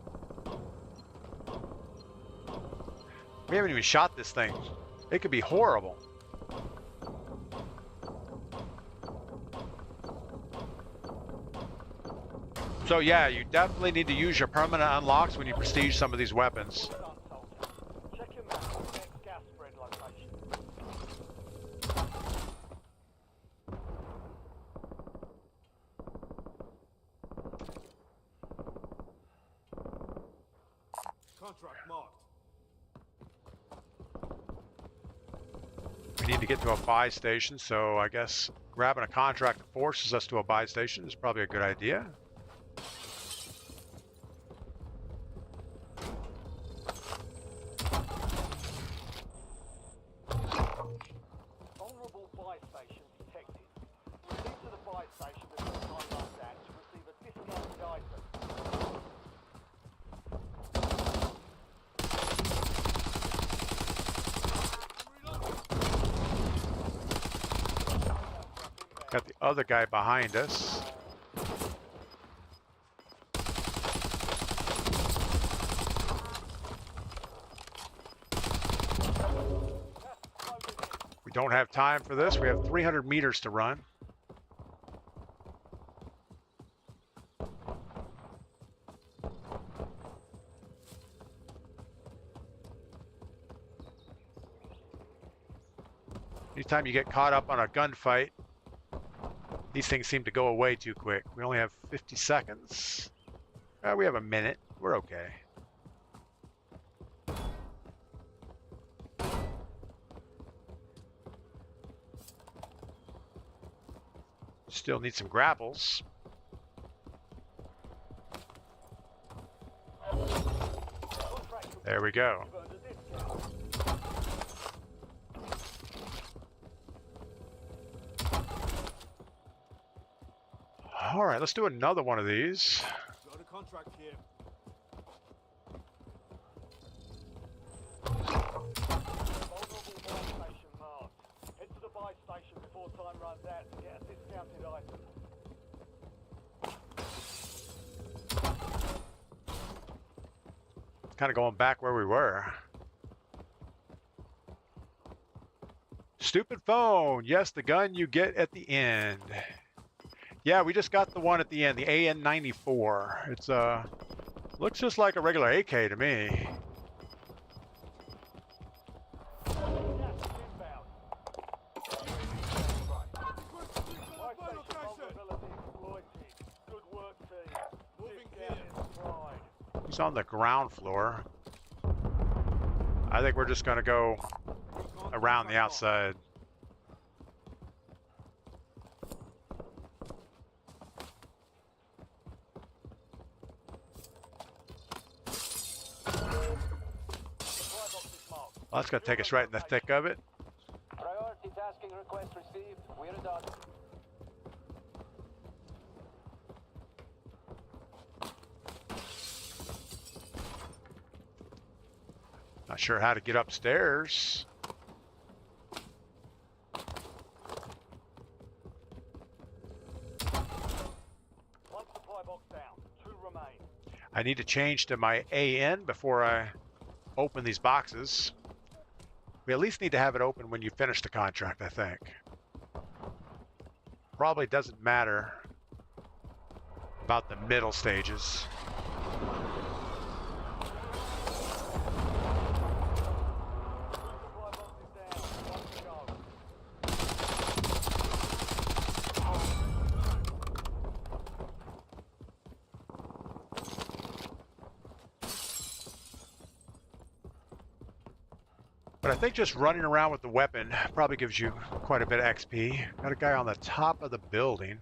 We haven't even shot this thing. It could be horrible. So yeah, you definitely need to use your permanent unlocks when you prestige some of these weapons. Check your map. Next Contract marked. We need to get to a buy station, so I guess grabbing a contract that forces us to a buy station is probably a good idea. Vulnerable buy station detected. Proceed to the buy station before time runs out to receive a discounted item. Got the other guy behind us. We don't have time for this. We have 300 meters to run. Anytime you get caught up on a gunfight, these things seem to go away too quick. We only have 50 seconds. We have a minute. We're okay. Still need some grapples. There we go. All right, let's do another one of these. Got a contract here. Vulnerable buy station marked. Head to the buy station before time runs out to get a discounted item. Kind of going back where we were. Stupid phone. Yes, the gun you get at the end. Yeah, we just got the one at the end, the AN-94. It's looks just like a regular AK to me. He's on the ground floor. I think we're just gonna go around the outside. Well, that's gonna take us right in the thick of it. Priority tasking request received. We're done. Not sure how to get upstairs. One supply box down. 2 remain. I need to change to my AN before I open these boxes. We at least need to have it open when you finish the contract, I think. Probably doesn't matter about the middle stages. Supply box is down. 1 to go. But I think just running around with the weapon probably gives you quite a bit of XP. Got a guy on the top of the building.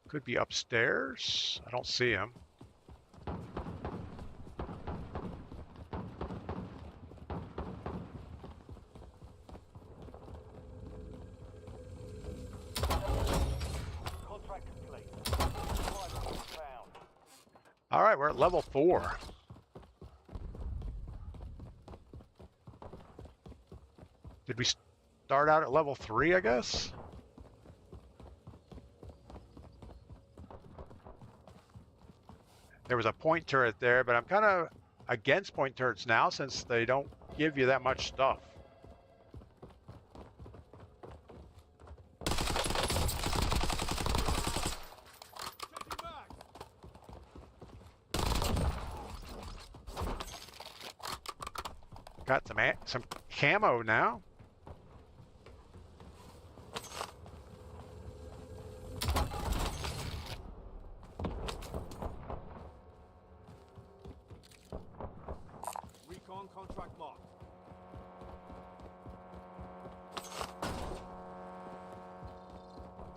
Could be upstairs. I don't see him. Contract complete. Supply box found. All right, we're at level 4. Did we start out at level 3, I guess? There was a point turret there, but I'm kind of against point turrets now since they don't give you that much stuff. Changing back. Got some camo now.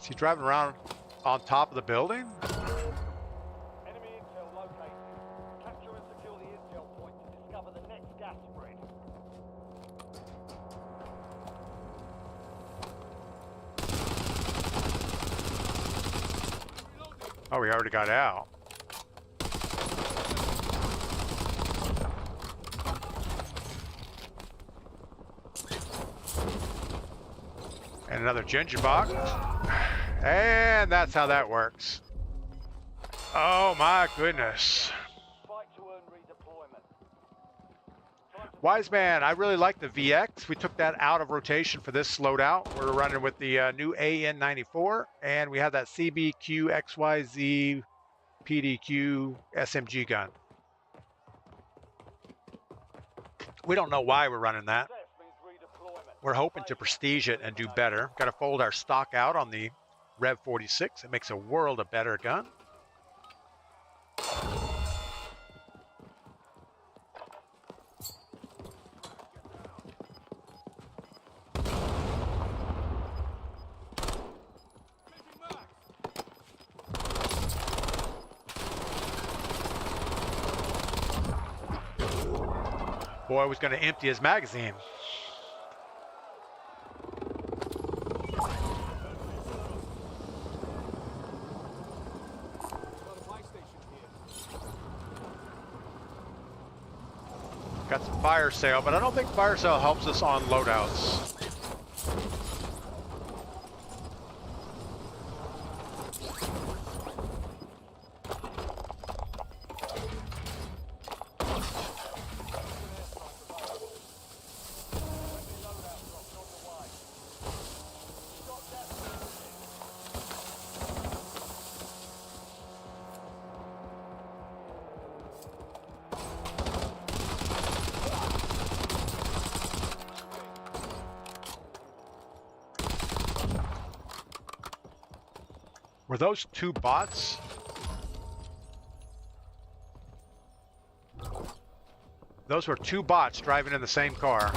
Is he driving around on top of the building? Enemy intel located. Capture and secure the intel point to discover the next gas spread. Oh, we already got out. And another ginger box. And that's how that works. Oh my goodness. Fight to earn redeployment. Wise man, I really like the VX. We took that out of rotation for this loadout. We're running with the new AN94, and we have that CBQ XYZ PDQ SMG gun. We don't know why we're running that. Success means redeployment. We're hoping to prestige it and do better. Got to fold our stock out on the Rev 46. It makes a world of better gun. Changing back. Boy was going to empty his magazine. Got a buy station here. Got some fire sale, but I don't think fire sale helps us on loadouts. Were those two bots? Those were two bots driving in the same car.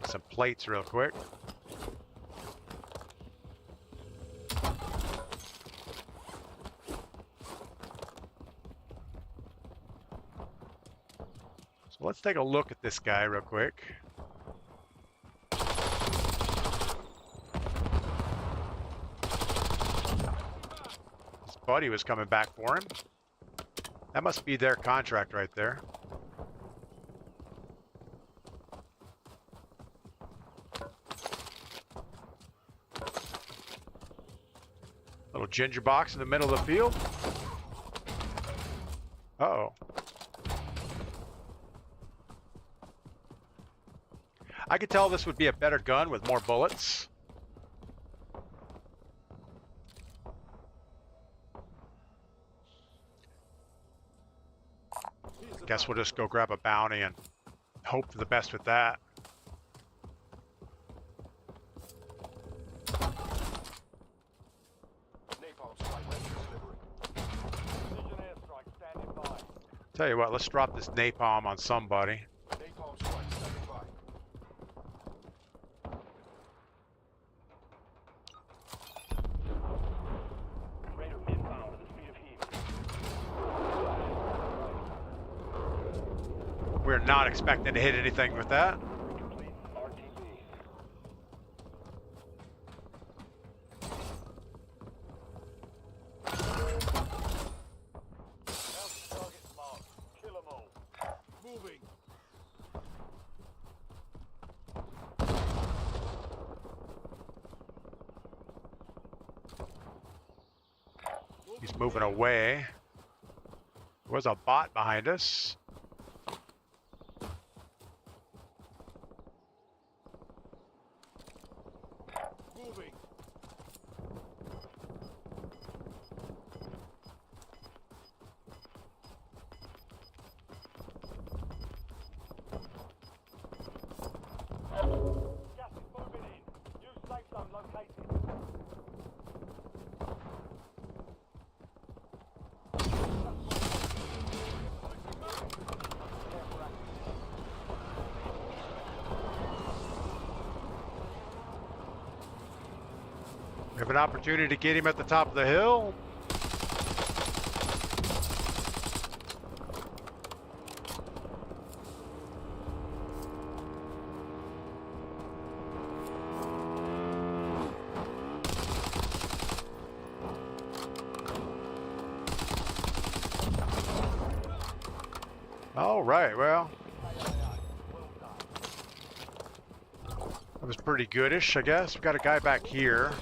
Some plates real quick. So let's take a look at this guy real quick. His buddy was coming back for him. That must be their contract right there. Little ginger box in the middle of the field. Uh-oh. I could tell this would be a better gun with more bullets. Guess we'll just go grab a bounty and hope for the best with that. Napalm strike ready for delivery. Precision airstrike standing by. Tell you what, let's drop this napalm on somebody. Napalm strike standing by. Raider inbound at the speed of heat. We're not expecting to hit anything with that. Complete RTB. Bounty targets marked. Kill 'em all. Moving. He's moving away. There was a bot behind us. Moving. Gas is moving in. New safe zone located. We have an opportunity to get him at the top of the hill. All right, well, that was pretty goodish, I guess. We've got a guy back here.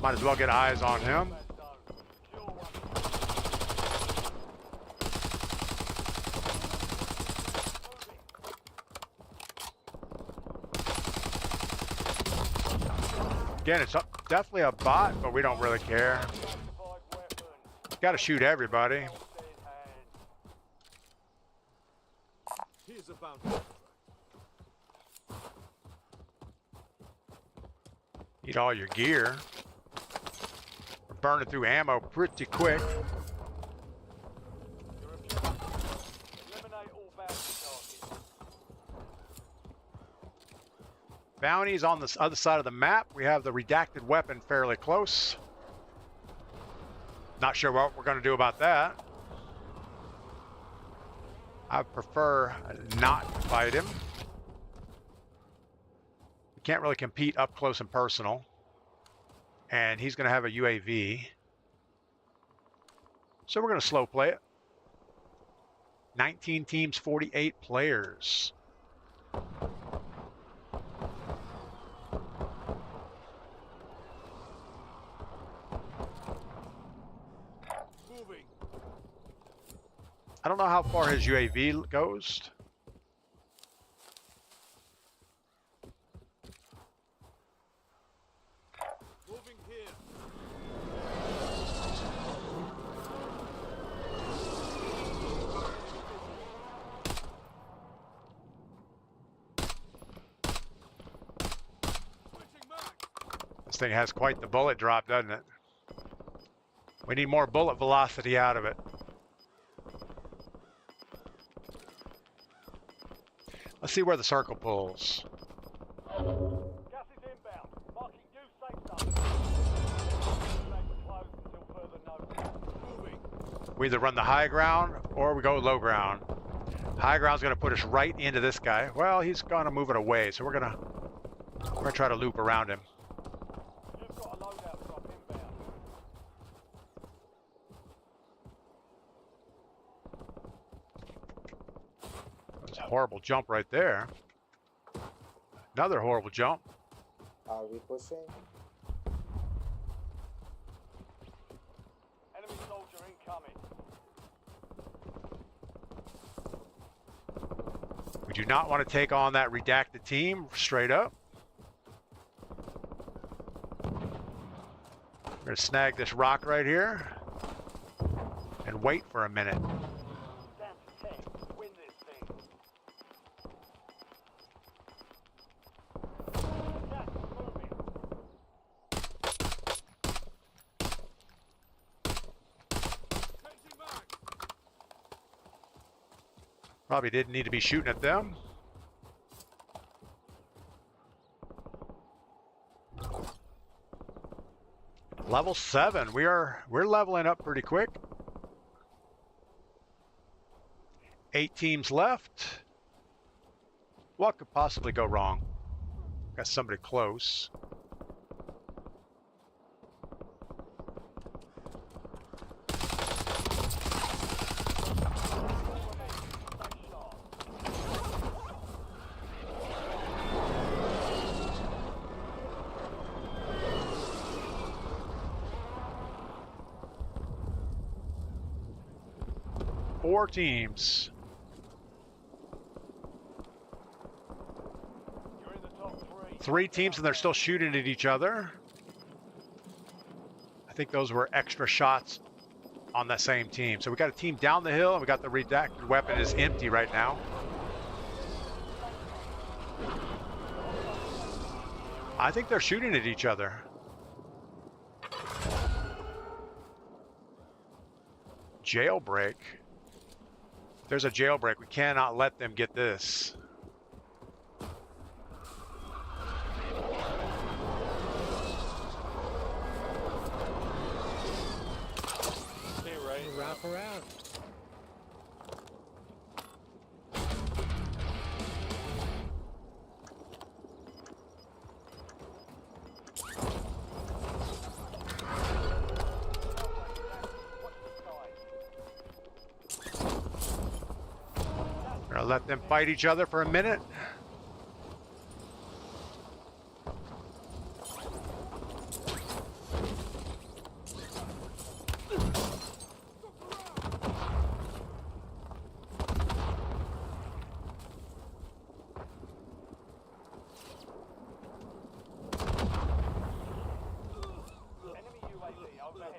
Might as well get eyes on him. Again, it's definitely a bot, but we don't really care. Got to shoot everybody. Here's a bounty. Eat all your gear. We're burning through ammo pretty quick. Bounties on the other side of the map. We have the redacted weapon fairly close. Not sure what we're going to do about that. I prefer not to fight him. We can't really compete up close and personal. And he's going to have a UAV. So we're going to slow play it. 19 teams, 48 players. Moving. I don't know how far his UAV goes. Moving here. Switching back. This thing has quite the bullet drop, doesn't it? We need more bullet velocity out of it. Let's see where the circle pulls. Gas is inbound. Marking new safe zone. Flag closed until further notice. Moving. We either run the high ground or we go low ground. High ground's going to put us right into this guy. Well, he's going to move it away, so we're going to try to loop around him. You've got a loadout drop inbound. That's a horrible jump right there. Another horrible jump. Are we pushing? Enemy soldier incoming. We do not want to take on that redacted team straight up. We're going to snag this rock right here and wait for a minute. Down to 10. Win this thing. Gas is moving. Changing back. Probably didn't need to be shooting at them. Level 7. We're leveling up pretty quick. 8 teams left. What could possibly go wrong? Got somebody close. Four teams. You're in the top 3. 3 teams and they're still shooting at each other. I think those were extra shots on that same team. So we got a team down the hill and we got the redacted weapon is empty right now. I think they're shooting at each other. Jailbreak. There's a jailbreak. We cannot let them get this. Hop around. Gonna let them fight each other for a minute. Enemy UAV overhead.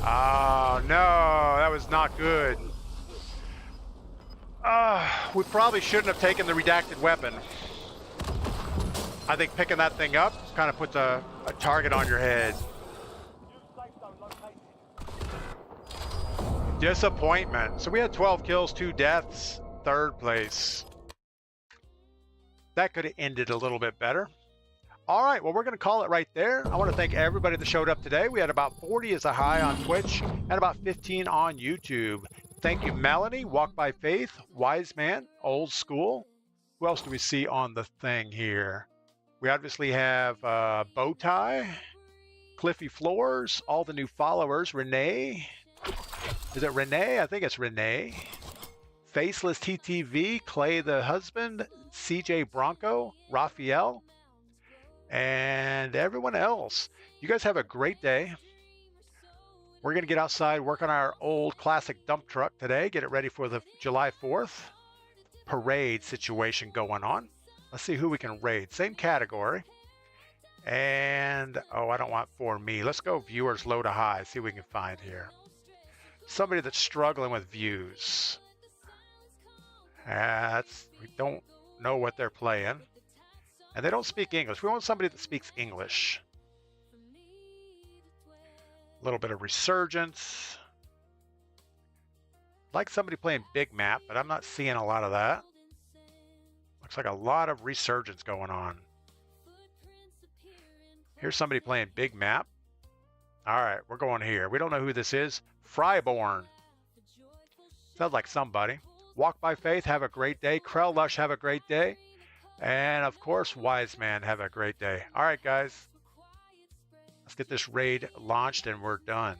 Oh no, that was not good. We probably shouldn't have taken the redacted weapon. I think picking that thing up kind of puts a target on your head. New safe zone located. Disappointment. So we had 12 kills, 2 deaths, 3rd place. That could have ended a little bit better. All right, well, we're going to call it right there. I want to thank everybody that showed up today. We had about 40 as a high on Twitch and about 15 on YouTube. Thank you, Melanie, Walk by Faith, Wise Man, Old School. Who else do we see on the thing here? We obviously have Bowtie, Cliffy Floors, all the new followers, Renee. Is it Renee? I think it's Renee. Faceless TTV, Clay the Husband, CJ Bronco, Raphael, and everyone else. You guys have a great day. We're going to get outside, work on our old classic dump truck today, get it ready for the July 4th parade situation going on. Let's see who we can raid. Same category. And, oh, I don't want for me. Let's go viewers low to high, see what we can find here. Somebody that's struggling with views. We don't know what they're playing. And they don't speak English. We want somebody that speaks English. A little bit of Resurgence. Like somebody playing Big Map, but I'm not seeing a lot of that. Looks like a lot of Resurgence going on. Here's somebody playing Big Map. All right, we're going here. We don't know who this is. Fryborn. Sounds like somebody. Walk by Faith, have a great day. Krell Lush, have a great day. And of course, Wise Man, have a great day. All right, guys. Let's get this raid launched and we're done.